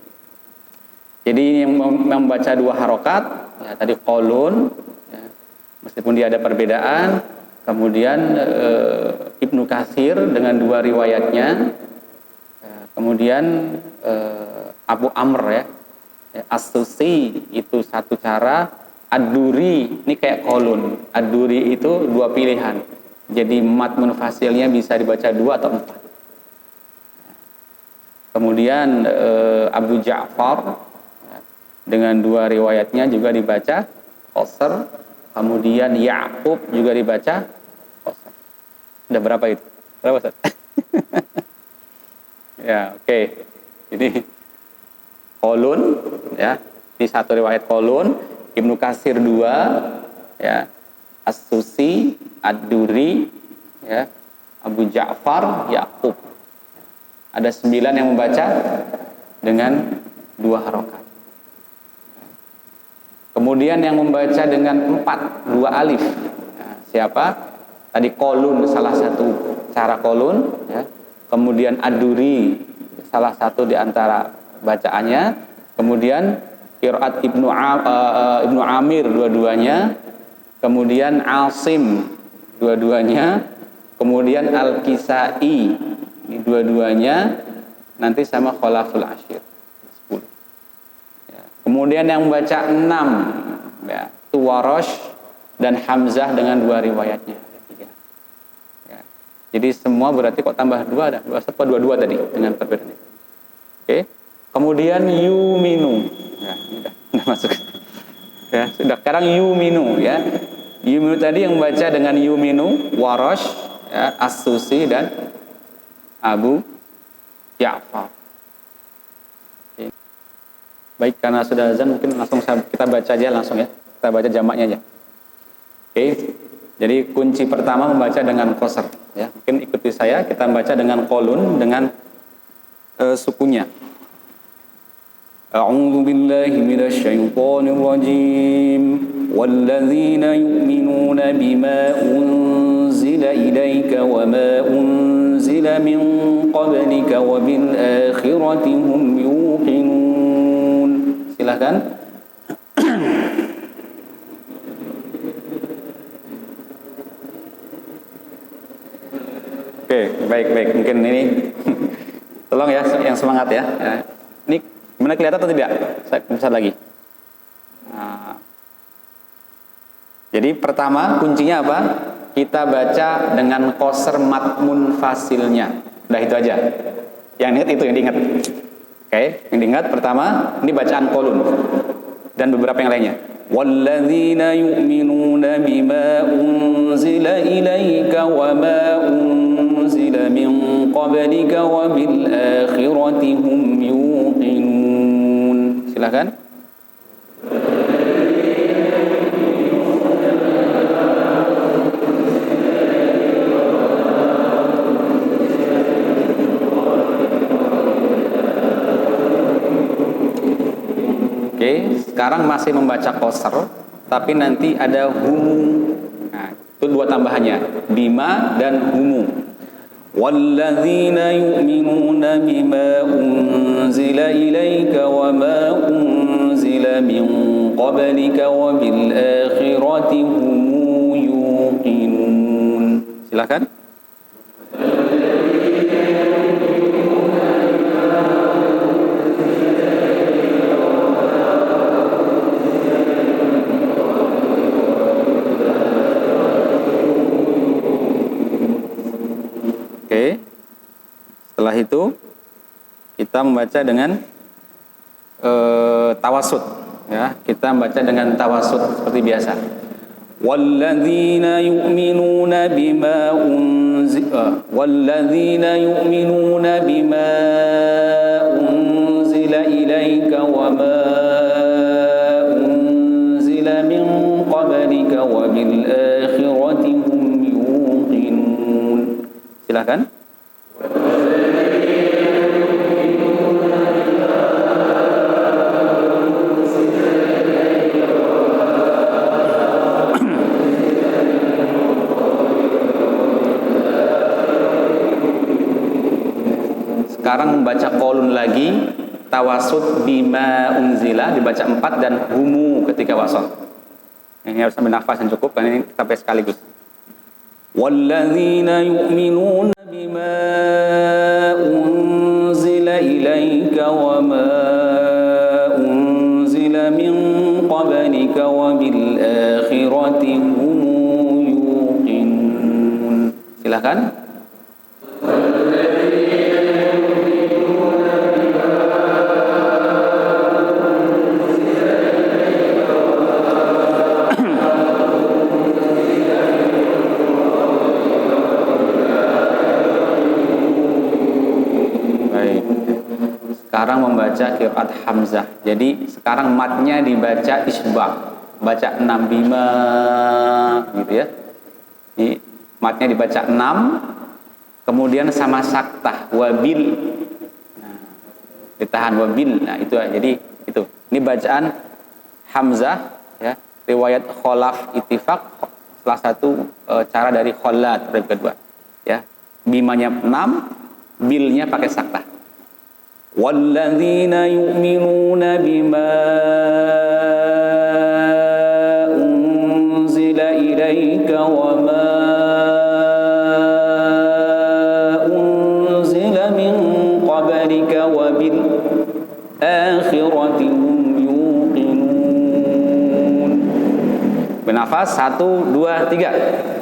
Jadi yang membaca 2 harokat, ya, tadi qalun, ya, meskipun dia ada perbedaan. Kemudian Ibnu Katsir dengan 2 riwayatnya. Ya, kemudian Abu Amr ya. As-Susi itu satu cara, Ad-Duri ini kayak kolun. Ad-Duri itu 2 pilihan. Jadi mat munfasilnya bisa dibaca 2 atau 4. Kemudian Abu Ja'far dengan dua riwayatnya juga dibaca qasr. Kemudian Ya'qub juga dibaca qasr. Udah berapa itu? Berapa, Ustaz? Ya, oke. Jadi Qalun ya, di satu riwayat Qalun, Ibnu Katsir 2 ya, As-Susi, Ad-Duri ya, Abu Ja'far, Ya'qub. Ada 9 yang membaca dengan 2 harokat. Kemudian yang membaca dengan 4, 2 alif. Ya, siapa? Tadi Qalun salah satu cara Qalun ya. Kemudian Ad-Duri salah satu di antara bacaannya. Kemudian qiraat Ibnu Amir dua-duanya. Kemudian Asim dua-duanya. Kemudian Al-Kisai ini dua-duanya, nanti sama Khalaful Ashir 10 ya. Kemudian yang membaca 6 ya, itu Warash dan Hamzah dengan 2 riwayatnya ya. Jadi semua berarti kok tambah 2 ada 21 22 tadi dengan perbedaan itu. Oke. Kemudian Yuminu ya, udah masuk ya, sudah. Sekarang Yuminu ya. Yuminu tadi yang membaca dengan Yuminu Warash ya, As-Susi dan Abu Ja'far. Oke. Baik, karena sudah azan mungkin langsung kita baca aja langsung ya. Kita baca jamaknya aja. Oke. Jadi kunci pertama membaca dengan qasr ya. Mungkin ikuti saya, kita baca dengan qalun dengan sukunya. A'udzu billahi minasyaitonir rajim. Walladzina yu'minuna bima unzila ilaika wa ma unzila min qablika wa bil akhirati hum yuqinun. Silakan. Oke, baik. Mungkin ini tolong ya yang semangat ya. Ini gimana, kelihatan atau tidak? Saya bisa lagi. Nah, jadi pertama kuncinya apa? Kita baca dengan qasr mad munfasilnya. Udah itu aja. Yang diingat itu yang diingat. Oke, yang diingat pertama ini bacaan qalun dan beberapa yang lainnya. Walladzina yu'minuna bima unzila ilaika wa ma unzila min qablika wa bil akhirati hum yuqinun. Silakan. Oke, sekarang masih membaca qasr, tapi nanti ada humu. Nah, itu 2 tambahannya, bima dan humu. Walladzina yu'minuna bima unzila ilaika wa ma unzila min qablika wa bil akhirati hum yuqinun. Silakan. Oke. Setelah itu kita membaca dengan tawasud ya. Kita membaca dengan tawasud seperti biasa. Walladzina yu'minuna bima unzila ilaika wa ma unzila min qablika wa bil akhirati hum yuqinun. Silakan. Sekarang membaca qalun lagi, tawasud bima unzila dibaca 4 dan humu ketika wasal. Ini harus ambil nafas yang cukup karena ini sampai sekaligus. Walladzina yu'minuna bima unzila ilaika wa ma unzila min qablika wa bil akhirati hum yuqinun. Silakan. membaca qiraat Hamzah. Jadi sekarang matnya dibaca isbah, baca 6 bima gitu ya. Jadi matnya dibaca 6, kemudian sama saktah wabil. Nah, ditahan wabil. Nah, itu ya. Jadi itu. Ini bacaan Hamzah ya, riwayat Khalaf Ittifaq, salah satu cara dari Khallat riwayat kedua. Ya. Bimanya 6, bilnya pakai saktah. Walladzina yu'minuna bima unzila ilaika wa ma unzila min qablika wa bil akhirati hum yuqinun. Bernafas 1, 2, 3.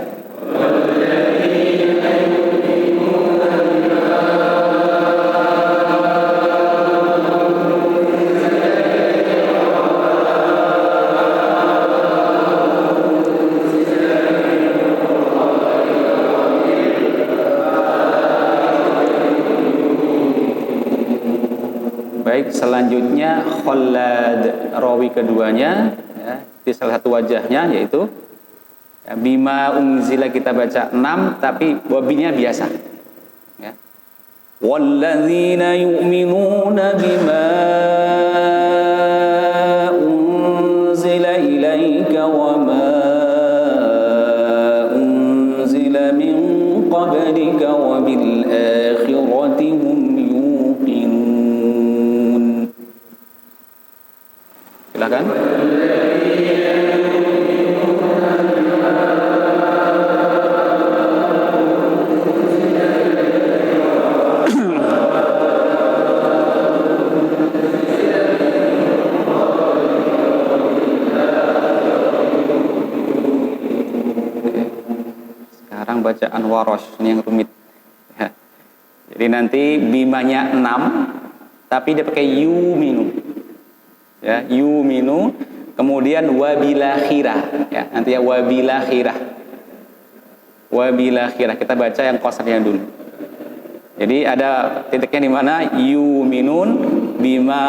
Baik, selanjutnya Khallad, rawi keduanya ya, di salah satu wajahnya yaitu ya, bima unzila kita baca 6 tapi wabinya biasa ya. Walladzina yu'minuna bima unzila ilaika wa ma unzila min qablika wa bil akhirati hum yuqinun. Silakan. Sekarang bacaan Warosh, ini yang rumit ya. Jadi nanti bimanya 6 tapi dia pakai yuminu ya, yuminu, kemudian wabilakhirah ya, nanti ya wabilakhirah, wabilakhirah kita baca yang qasarnya dulu. Jadi ada titiknya di mana yuminun bima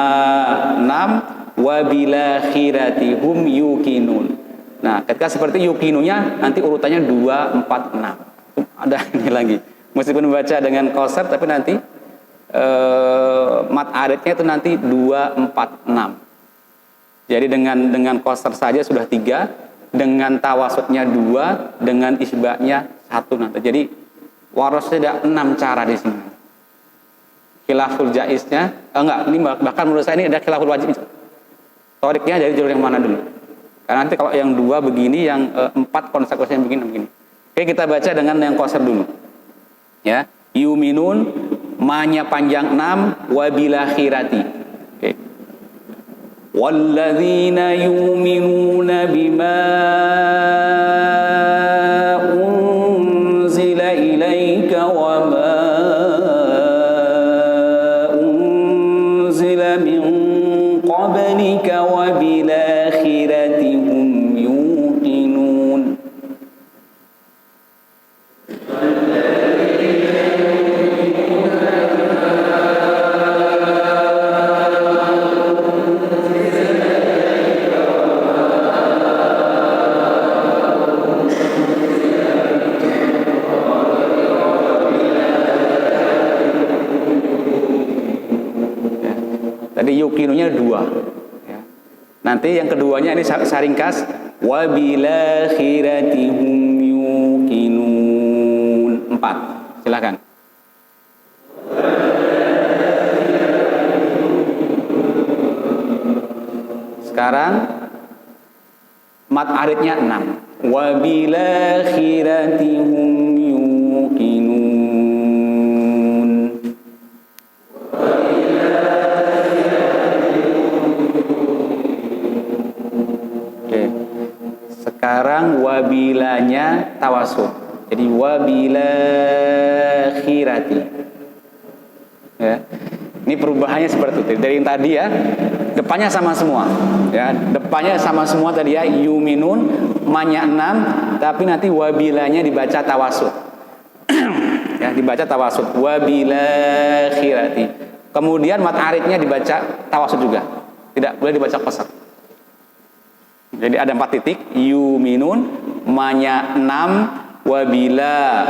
6 wabilakhirati hum yuqinun. Nah, ketika seperti yuqinunya nanti urutannya 2, 4, 6. Ada ini lagi. Meskipun membaca dengan qasar tapi nanti mat aritnya itu nanti 2, 4, 6. Jadi dengan qasar saja sudah 3, dengan tawasudnya 2, dengan isbahnya 1 nanti. Jadi waros ada 6 cara di sini. Khilaful jaiznya enggak, ini bahkan menurut saya ini ada khilaful wajib. Toriknya dari jalur yang mana dulu? Karena nanti kalau yang 2 begini, yang 4 konsekuensinya begini. Oke, kita baca dengan yang qasar dulu. Ya, yuminun, ma-nya panjang 6, wabilakhirati. Oke. Walladzina yu'minuna bima unzila ilaika wa ma unzila min qablika wa bil akhirati hum yuqinun. Tadi yuqinunya 2 ya. Nanti yang keduanya ini saringkas wabilakhirati hum yuqinun 4. Silakan. Sekarang mat aritnya 6. Wabilakhirati hum yuqinun. Sekarang wabilanya tawasud. Jadi wabilakhirati. Ya. Ini perubahannya seperti itu. Dari yang tadi ya, depannya sama semua. Ya, depannya sama semua tadi ya, yuminun, ma-nya 6, tapi nanti wabilanya dibaca tawasud. Ya, dibaca tawasud. Wabilakhirati. Kemudian mat aridnya dibaca tawasud juga. Tidak boleh dibaca qasar. Jadi ada 4 titik, yuminun, ma-nya 6, wabila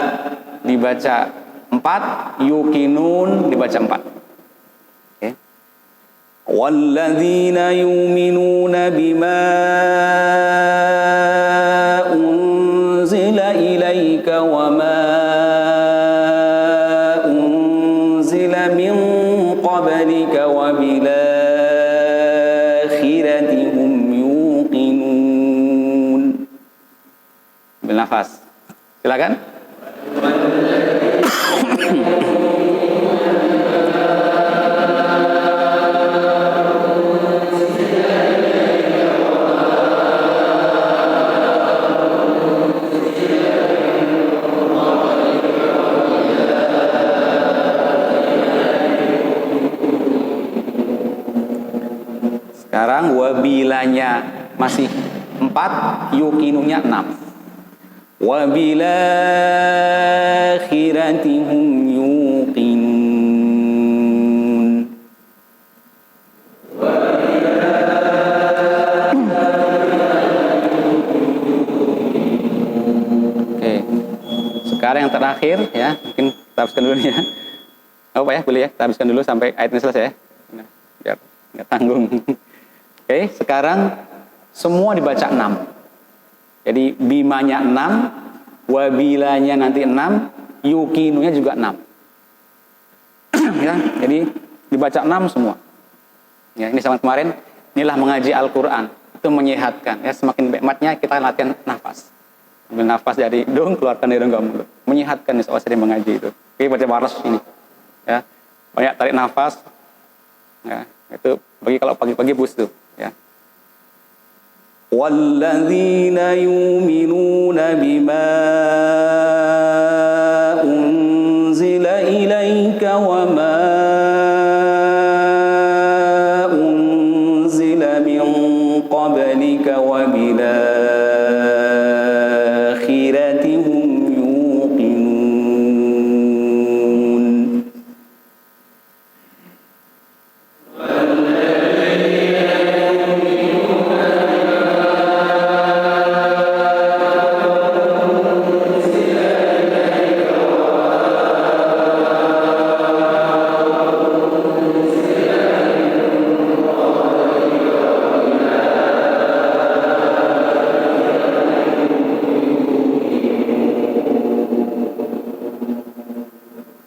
dibaca 4, yukinun dibaca 4. Oke. Walladzina yuminuna bima unzila ilaika wa ma unzila min qablika wa bil akhirati hum yuqinun. Ambil nafas. Silakan. Sekarang wabilanya masih 4, yukinunya 6. Wabila akhiratihum yuqinun. Oke. Sekarang yang terakhir ya, mungkin kita habiskan dulu ya. Apa ya, boleh ya, kita habiskan dulu sampai ayat ini selesai ya. Nah, biar nggak tanggung. Oke, sekarang semua dibaca 6. Jadi bimanya 6, wabilanya nanti 6, yukinunya juga 6. Ya, jadi dibaca 6 semua. Ya, ini sama kemarin, inilah mengaji Al-Qur'an. Itu menyehatkan. Ya, semakin nikmatnya kita latihan nafas. Ambil nafas dari hidung, keluarkan dari hidung mulut. Menyehatkan nih soal sering mengaji itu. Oke, baca waras ini. Ya. Banyak tarik nafas. Ya, itu bagi kalau pagi-pagi bus tuh, ya. Walladzina yu'minuna bima unzila ilaika wa ma unzila min qablika wa bil akhirati hum yuqinun.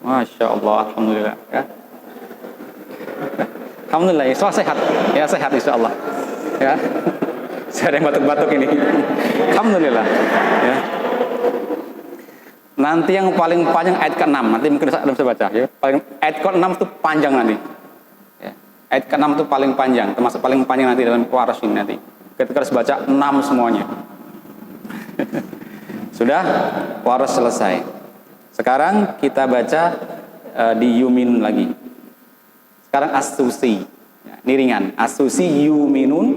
Masya Allah, alhamdulillah. Ya. Alhamdulillah, insya Allah sehat. Ya, sehat insya Allah. Ya. Saya ada yang batuk-batuk ini. Alhamdulillah. Ya. Nanti yang paling panjang ayat ke-6. Nanti mungkin ada bisa baca. Ya. Ayat ke-6 itu panjang nanti. Ya. Ayat ke-6 itu paling panjang. Termasuk paling panjang nanti dalam waras ini nanti. Kita harus baca 6 semuanya. Sudah, waras selesai. Sekarang kita baca di yumin lagi. Sekarang as-susi. Ya, ini ringan. As-susi yuminun.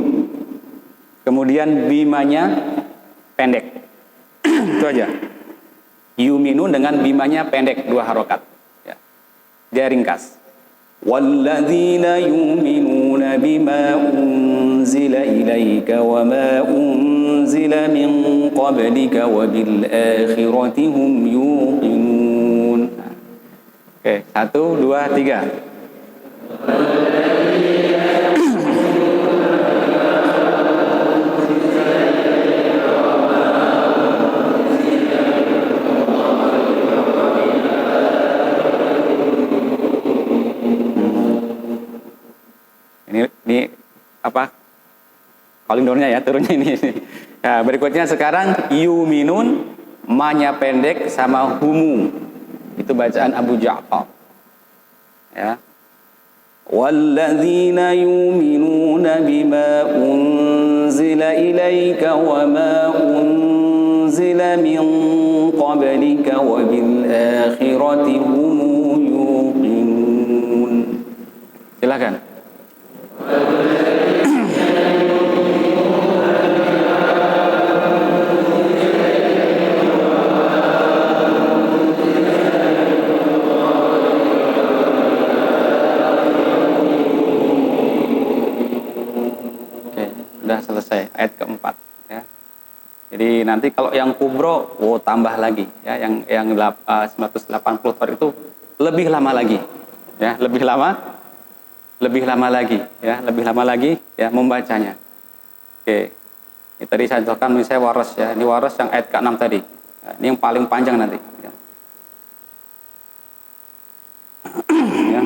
Kemudian bimanya pendek. Itu aja. Yuminun dengan bimanya pendek 2 harokat. Ya. Dia ringkas. Walladzina yuminuna bima unzila ilaika wa ma unzila min qablika wa bil akhirati hum yuqinun. Oke, 1, 2, 3. Ini apa? Calling down-nya ya, turunnya ini. Nah, berikutnya sekarang yuminun, ma-nya pendek sama humu. Itu bacaan Abu Ja'far. Ya. Walladzina yuminuna bima unzila ilaika wa ma unzila min qablika wa bil akhirati hum yuqinun. Silakan. sudah selesai ayat keempat ya. Jadi nanti kalau yang kubro, tambah lagi ya, yang 980 itu lebih lama lagi ya, lebih lama lagi ya, lebih lama lagi ya membacanya. Oke, ini tadi saya contohkan misalnya waras ya, ini waras yang ayat ke-6 tadi ya, ini yang paling panjang nanti ya. Ya.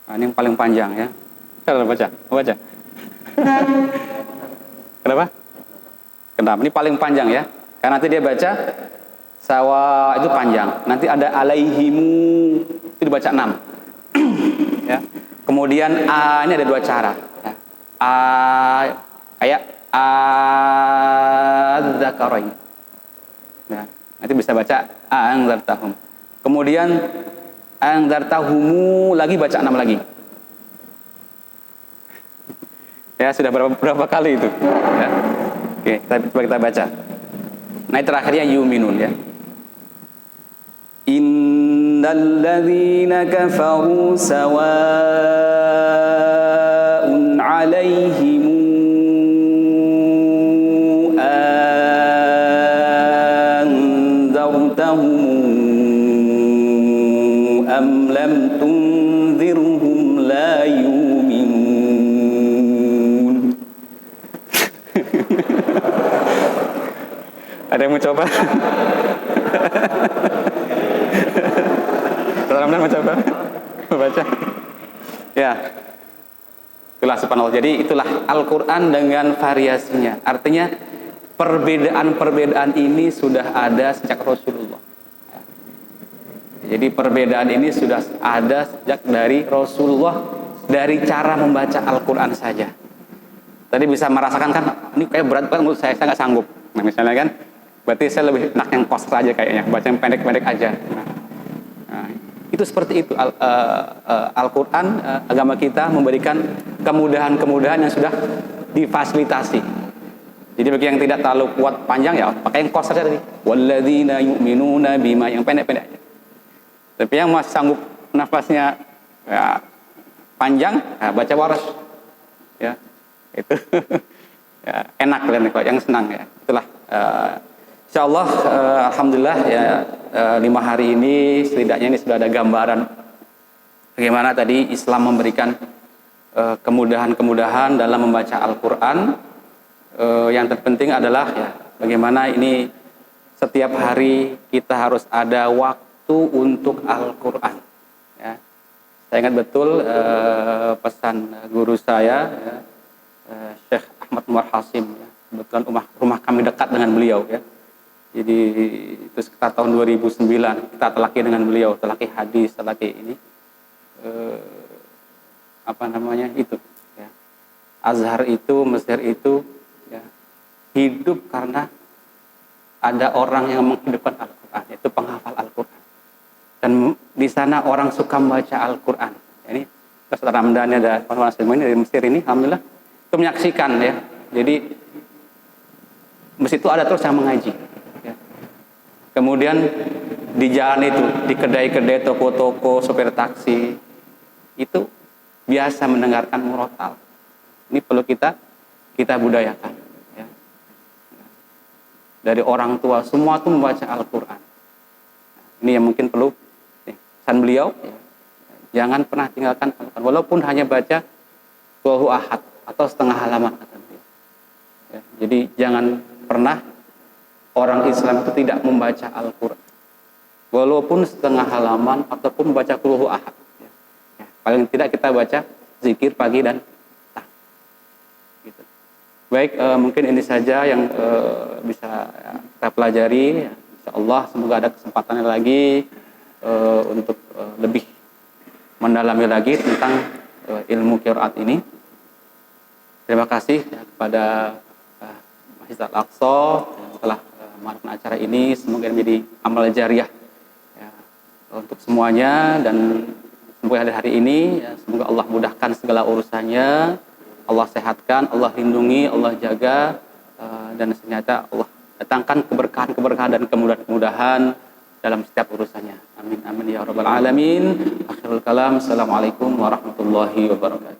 Nah, ini yang paling panjang ya. Saya baca. Kenapa? Ini paling panjang ya. Karena nanti dia baca sawa itu panjang. Nanti ada alaihimu itu dibaca 6. Ya. Kemudian ini ada 2 cara. Ya. Kayak adzakarain. Ya. Nanti bisa baca anzartahum. Kemudian anzartahumu lagi baca 6 lagi. Ya, sudah berapa kali itu? Ya. Oke, kita baca. Nah, terakhirnya yuminun ya. Innal ladzina kafaru sawa'un 'alaihim anzartahum am lam tunzirhum la yu'minun. Ada yang mau coba? Saudara mencoba membaca? Ya. Itulah subhanallah. Jadi itulah Al-Quran dengan variasinya. Artinya perbedaan-perbedaan ini sudah ada sejak Rasulullah. Jadi perbedaan ini sudah ada sejak dari Rasulullah, dari cara membaca Al-Quran saja. Tadi bisa merasakan kan, ini kayak berat banget menurut saya nggak sanggup. Nah misalnya kan, berarti saya lebih enak yang qasr aja kayaknya, baca yang pendek-pendek aja. Nah, itu seperti itu Al-Quran, agama kita memberikan kemudahan-kemudahan yang sudah difasilitasi. Jadi bagi yang tidak terlalu kuat panjang ya pakai yang qasr aja tadi. Walladzina yu'minuna bima, yang pendek-pendek aja. Tapi yang masih sanggup nafasnya ya, panjang, ya, baca waras. Ya, itu ya, enak kalian yang senang ya. Itulah. Insyaallah, alhamdulillah ya 5 hari ini setidaknya ini sudah ada gambaran bagaimana tadi Islam memberikan kemudahan-kemudahan dalam membaca Al-Quran. Yang terpenting adalah ya bagaimana ini setiap hari kita harus ada waktu untuk Al-Quran ya. Saya ingat betul pesan guru saya ya, Syekh Ahmad Umar Hasim ya. Kebetulan rumah kami dekat dengan beliau ya. Jadi itu sekitar tahun 2009 kita telaki dengan beliau, telaki hadis, telaki ini itu ya. Azhar itu, Mesir itu ya, hidup karena ada orang yang menghidupkan Al-Quran, yaitu penghafal Al-Quran. Dan di sana orang suka membaca Al-Quran. Ini saudara Ramdan ada kawan-kawan ini dari Mesir ini, alhamdulillah itu menyaksikan ya. Jadi Mesir itu ada terus yang mengaji. Ya. Kemudian di jalan itu, di kedai-kedai, toko-toko, sopir taksi itu biasa mendengarkan murotal. Ini perlu kita budayakan. Ya. Dari orang tua semua tuh membaca Al-Quran. Ini yang mungkin perlu pesan beliau ya. Jangan pernah tinggalkan Al-Quran walaupun hanya baca Qul ahad atau setengah halaman kata beliau. Ya, jadi jangan pernah orang Islam itu tidak membaca Al-Quran walaupun setengah halaman ataupun baca Qul ahad ya. Ya, paling tidak kita baca zikir pagi dan petang gitu. Baik, mungkin ini saja yang bisa kita pelajari ya. Insyaallah semoga ada kesempatannya lagi untuk lebih mendalami lagi tentang ilmu qiraat ini. Terima kasih ya, kepada Masjid Al-Aqsa yang telah melakukan acara ini. Semoga menjadi amal jariah ya, untuk semuanya dan semoga hari ini ya, semoga Allah mudahkan segala urusannya, Allah sehatkan, Allah lindungi, Allah jaga dan ternyata Allah datangkan keberkahan-keberkahan dan kemudahan-kemudahan dalam setiap urusannya. Amin amin ya rabbal alamin. Akhirul kalam. Assalamualaikum warahmatullahi wabarakatuh.